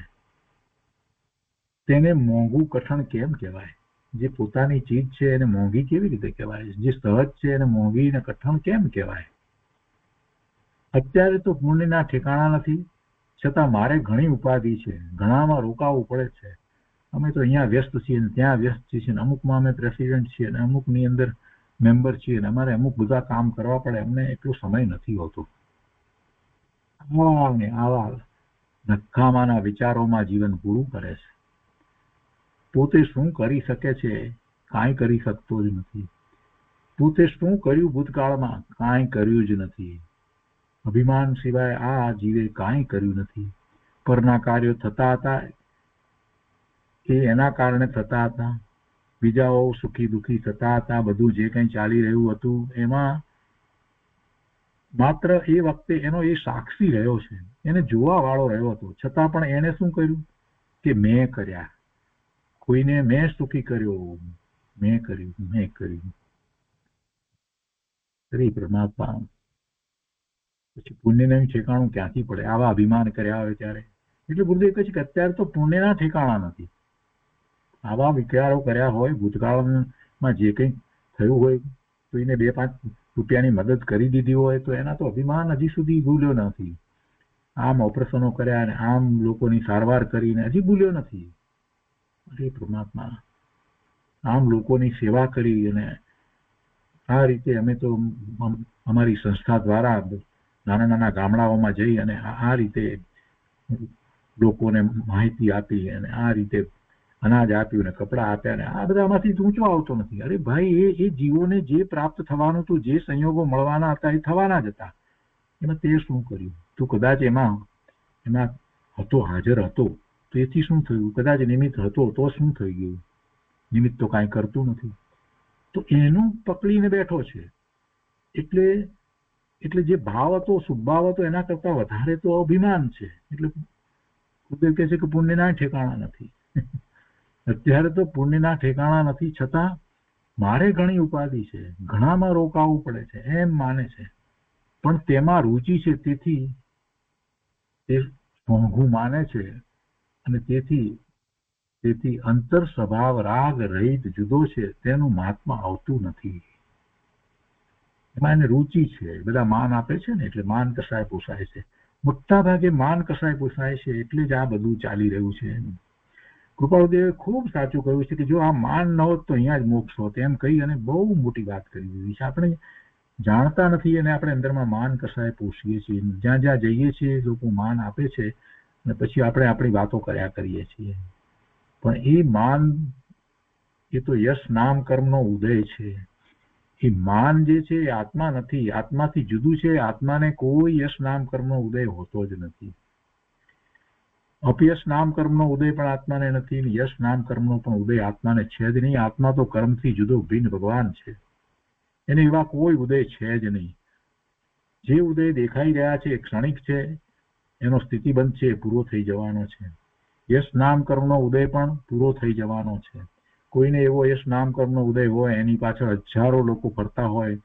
S2: તેને મોંઘું કઠણ કેમ કહેવાય? જે પોતાની ચીજ છે એને મોંઘી કેવી રીતે કહેવાય? જે સહજ છે એને મોંઘી ને કઠણ કેમ કહેવાય? અત્યારે તો પુણ્યના ઠેકાણા નથી, છતાં મારે ઘણી ઉપાધિ છે, ઘણામાં રોકાવું પડે છે. અમે તો અહીંયા વ્યસ્ત છીએ ને ત્યાં વ્યસ્ત છીએ ને અમુકમાં અમે પ્રેસિડેન્ટ છીએ ને અમુકની અંદર મેમ્બર છીએ ને અમારે અમુક બધા કામ કરવા પડે, અમને એટલો સમય નથી હોતો. આવા ને આવા નકામાના વિચારોમાં જીવન પૂરું કરે છે. પોતે શું કરી શકે છે? કાંઈ કરી શકતો જ નથી. પોતે શું કર્યું ભૂતકાળમાં? કાંઈ કર્યું જ નથી. અભિમાન સિવાય આ જીવે કાંઈ કર્યું નથી. પરના કાર્યો થતા હતા એ એના કારણે થતા હતા, બીજાઓ સુખી દુઃખી થતા હતા, બધું જે કંઈ ચાલી રહ્યું હતું એમાં માત્ર એ વખતે એનો એ સાક્ષી રહ્યો છે, એને જોવા વાળો રહ્યો હતો, છતાં પણ એને શું કર્યું કે મેં કર્યા, કોઈને મેં સુખી કર્યો, મેં કર્યું. શ્રી પરમાત્મા પછી પુણ્યનું ઠેકાણું ક્યાંથી પડે? આવા અભિમાન કર્યા હોય ત્યારે. એટલે ગુરુદેવ કહે છે કે અત્યારે તો પુણ્યના ઠેકાણા નથી. આવા વિચારો કર્યા હોય, ભૂતકાળમાં જે કંઈ થયું હોય, તો એને 2-5 રૂપિયાની મદદ કરી દીધી હોય તો એના તો અભિમાન હજી સુધી ભૂલ્યો નથી. આમ ઓપરેશનો કર્યા અને આમ લોકોની સારવાર કરીને હજી ભૂલ્યો નથી. અરે પરમાત્મા, આમ લોકોની સેવા કરી અને આ રીતે અમે તો અમારી સંસ્થા દ્વારા નાના નાના ગામડાઓમાં જઈ અને આ રીતે લોકોને માહિતી આપી અને આ રીતે અનાજ આપ્યું ને કપડાં આપ્યા ને આ બધામાંથી ઊંચો આવતો નથી. અરે ભાઈ, એ જીવોને જે પ્રાપ્ત થવાનું હતું, જે સંયોગો મળવાના હતા એ થવાના જ હતા. એમાં તે શું કર્યું? તું કદાચ એમાં હતો, હાજર હતો, તો એથી શું થયું? કદાચ નિમિત્ત હતો તો શું થઈ ગયું? નિમિત્ત તો કાંઈ કરતું નથી, તો એનું પકડીને બેઠો છે. એટલે જે ભાવ હતો, શુભભાવ હતો, એના કરતા વધારે તો અભિમાન છે. એટલે ગુરુદેવ કહે છે કે પુણ્યના ઠેકાણા નથી. અત્યારે તો પુણ્યના ઠેકાણા નથી, છતાં મારે ઘણી ઉપાધિ છે, ઘણામાં રોકાવું પડે છે એમ માને છે, પણ તેમાં રુચિ છે તેથી તે મોંઘું માને છે અને તેથી અંતર સ્વભાવ રાગ રહિત જુદો છે તેનું મહાત્મા આવતું નથી. એમાં એને રુચિ છે. બધા માન આપે છે ને એટલે માન કસાય પોસાય છે. મોટા ભાગે માન કસાય પોસાય છે એટલે જ આ બધું ચાલી રહ્યું છે. કૃપાળુદેવે ખૂબ સાચું કહ્યું છે કે જો આ માન ન હોત તો અહીંયા જ મોક્ષ હોત એમ કહી અને બહુ મોટી વાત કરી દીધી છે. આપણે જાણતા નથી અને આપણે અંદરમાં માન કસાય પોષીએ છીએ. જ્યાં જ્યાં જઈએ છીએ લોકો માન આપે છે અને પછી આપણે આપણી વાતો કર્યા કરીએ છીએ. પણ એ માન એ તો યશ નામ કર્મનો ઉદય છે. એ માન જે છે એ આત્મા નથી. આત્માથી જુદું છે. આત્માને કોઈ યશ નામ કર્મનો ઉદય હોતો જ નથી. અપયશ નામ કર્મનો ઉદય પણ આત્માને નથી. યશ નામ કર્મનો પણ ઉદય આત્માને છે જ નહીં. આત્મા તો કર્મથી જુદો ભિન્ન ભગવાન છે. એને એવા કોઈ ઉદય છે જ નહીં. જે ઉદય દેખાઈ રહ્યા છે એ ક્ષણિક છે. એનો સ્થિતિબંધ છે, પૂરો થઈ જવાનો છે. યશ નામ કર્મનો ઉદય પણ પૂરો થઈ જવાનો છે. કોઈને એવો યશ નામ કર્મનો ઉદય હોય, એની પાછળ હજારો લોકો ફરતા હોય,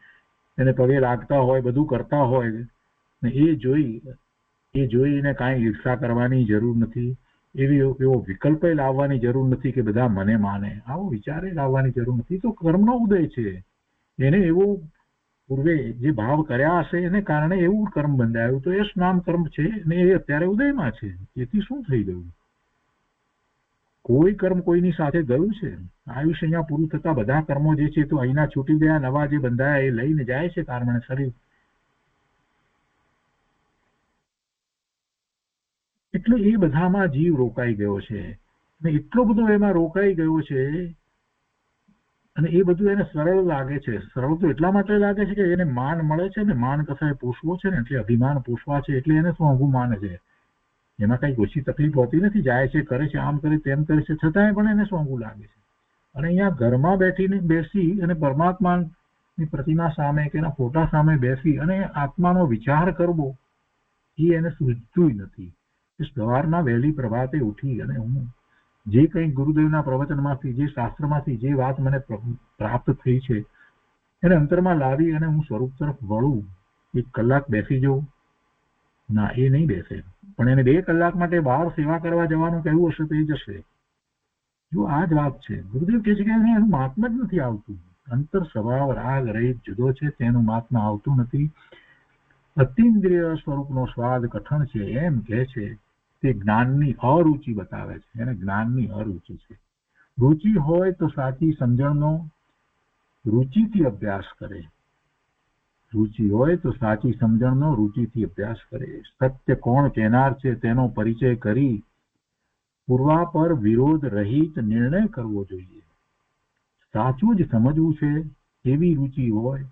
S2: એને પગે લાગતા હોય, બધું કરતા હોય, ને એ જોઈને કાંઈ ઈર્ષા કરવાની જરૂર નથી. એવો વિકલ્પ લાવવાની જરૂર નથી કે બધા મને માને. આવો વિચારે લાવવાની જરૂર નથી. તો કર્મનો ઉદય છે. એને એવો પૂર્વે જે ભાવ કર્યા હશે એને કારણે એવું કર્મ બંધાયું. તો યશ નામ કર્મ છે ને એ અત્યારે ઉદયમાં છે. એથી શું થઈ ગયું? કોઈ કર્મ કોઈની સાથે ગયું છે? આયુષ્ય અહીંયા પૂરું થતા બધા કર્મો જે છે તો અહીંના છૂટી ગયા, નવા જે બંધાયા એ લઈને જાય છે કારણે શરીર. એટલે એ બધામાં જીવ રોકાઈ ગયો છે અને એટલો બધો એમાં રોકાઈ ગયો છે અને એ બધું એને સરળ લાગે છે. સરળ તો એટલા માટે લાગે છે કે એને માન મળે છે ને માન કસાય પોષવો છે ને એટલે અભિમાન પોષવા છે એટલે એને શું ઊંઘું માને છે. એમાં કઈ ઓછી તકલીફ હોતી નથી. જાય છે, કરે છે, આમ કરે તેમ કરે છે, છતાંય પણ એને સોંગું લાગે છે. અને અહીંયા ઘરમાં બેસી અને પરમાત્માની પ્રતિમા સામે કે એના ફોટા સામે બેસી અને આત્માનો વિચાર કરવો એ એને સૂઝતું નથી. સવારના વહેલી પ્રભાતે ઉઠી અને હું જે કંઈ ગુરુદેવના પ્રવચનમાંથી, જે શાસ્ત્રમાંથી જે વાત મને પ્રાપ્ત થઈ છે એને અંતરમાં લાવી અને હું સ્વરૂપ તરફ વળું. 1 કલાક બેસી જવું ના, એ નહીં બેસે. પણ એને 2 કલાક માટે બહાર સેવા કરવા જવાનું કહેવું હશે તો એ જશે. જો આ જ વાત છે. ગુરુદેવ કહે છે કે એનું મહાત્મા જ નથી આવતું. અંતર સ્વભાવ રાગ રહિત જુદો છે તેનું મહાત્મા આવતું નથી. અતિન્દ્રિય સ્વરૂપનો સ્વાદ કઠણ છે એમ કહે છે. તે જ્ઞાનની અરુચિ બતાવે છે. એને જ્ઞાનની અરુચિ છે. રુચિ હોય તો સાચી સમજણનો રુચિથી અભ્યાસ કરે. રુચિ હોય તો સાચી સમજણનો રુચિથી અભ્યાસ કરે. સત્ય કોણ કહેનાર છે તેનો પરિચય કરી પૂર્વાપર વિરોધ રહિત નિર્ણય કરવો જોઈએ. સાચું જ સમજવું છે એવી રુચિ હોય,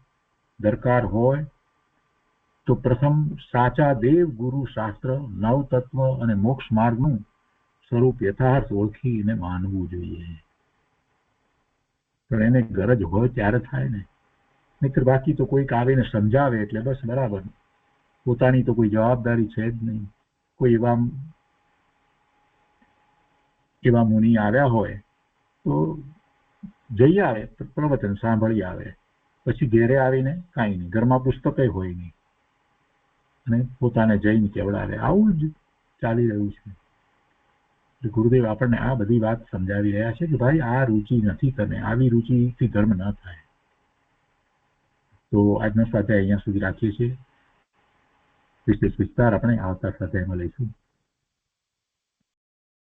S2: દરકાર હોય તો પ્રથમ સાચા દેવ ગુરુ શાસ્ત્ર, નવતત્વ અને મોક્ષ માર્ગનું સ્વરૂપ યથાર્થ ઓળખીને માનવું જોઈએ. પણ એને ગરજ હોય ત્યારે થાય ને, નહીતર બાકી તો કોઈક આવીને સમજાવે એટલે બસ બરાબર. પોતાની તો કોઈ જવાબદારી છે જ નહીં. કોઈ એવા મુનિ આવ્યા હોય તો જઈ આવે, પ્રવચન સાંભળી આવે, પછી ઘેરે આવીને કાંઈ નહીં, ઘરમાં પુસ્તકે હોય નહીં અને પોતાને જઈને કેવડાવે. આવું જ ચાલી રહ્યું છે. ગુરુદેવ આપણને આ બધી વાત સમજાવી રહ્યા છે કે ભાઈ આ રુચિ નથી તને, આવી રુચિથી ધર્મ ન થાય. તો આજનો સ્વાધ્યાય અહીંયા સુધી રાખીએ છીએ. વિશેષ વિસ્તાર આપણે આવતા સ્વાધ્યાયમાં લઈશું.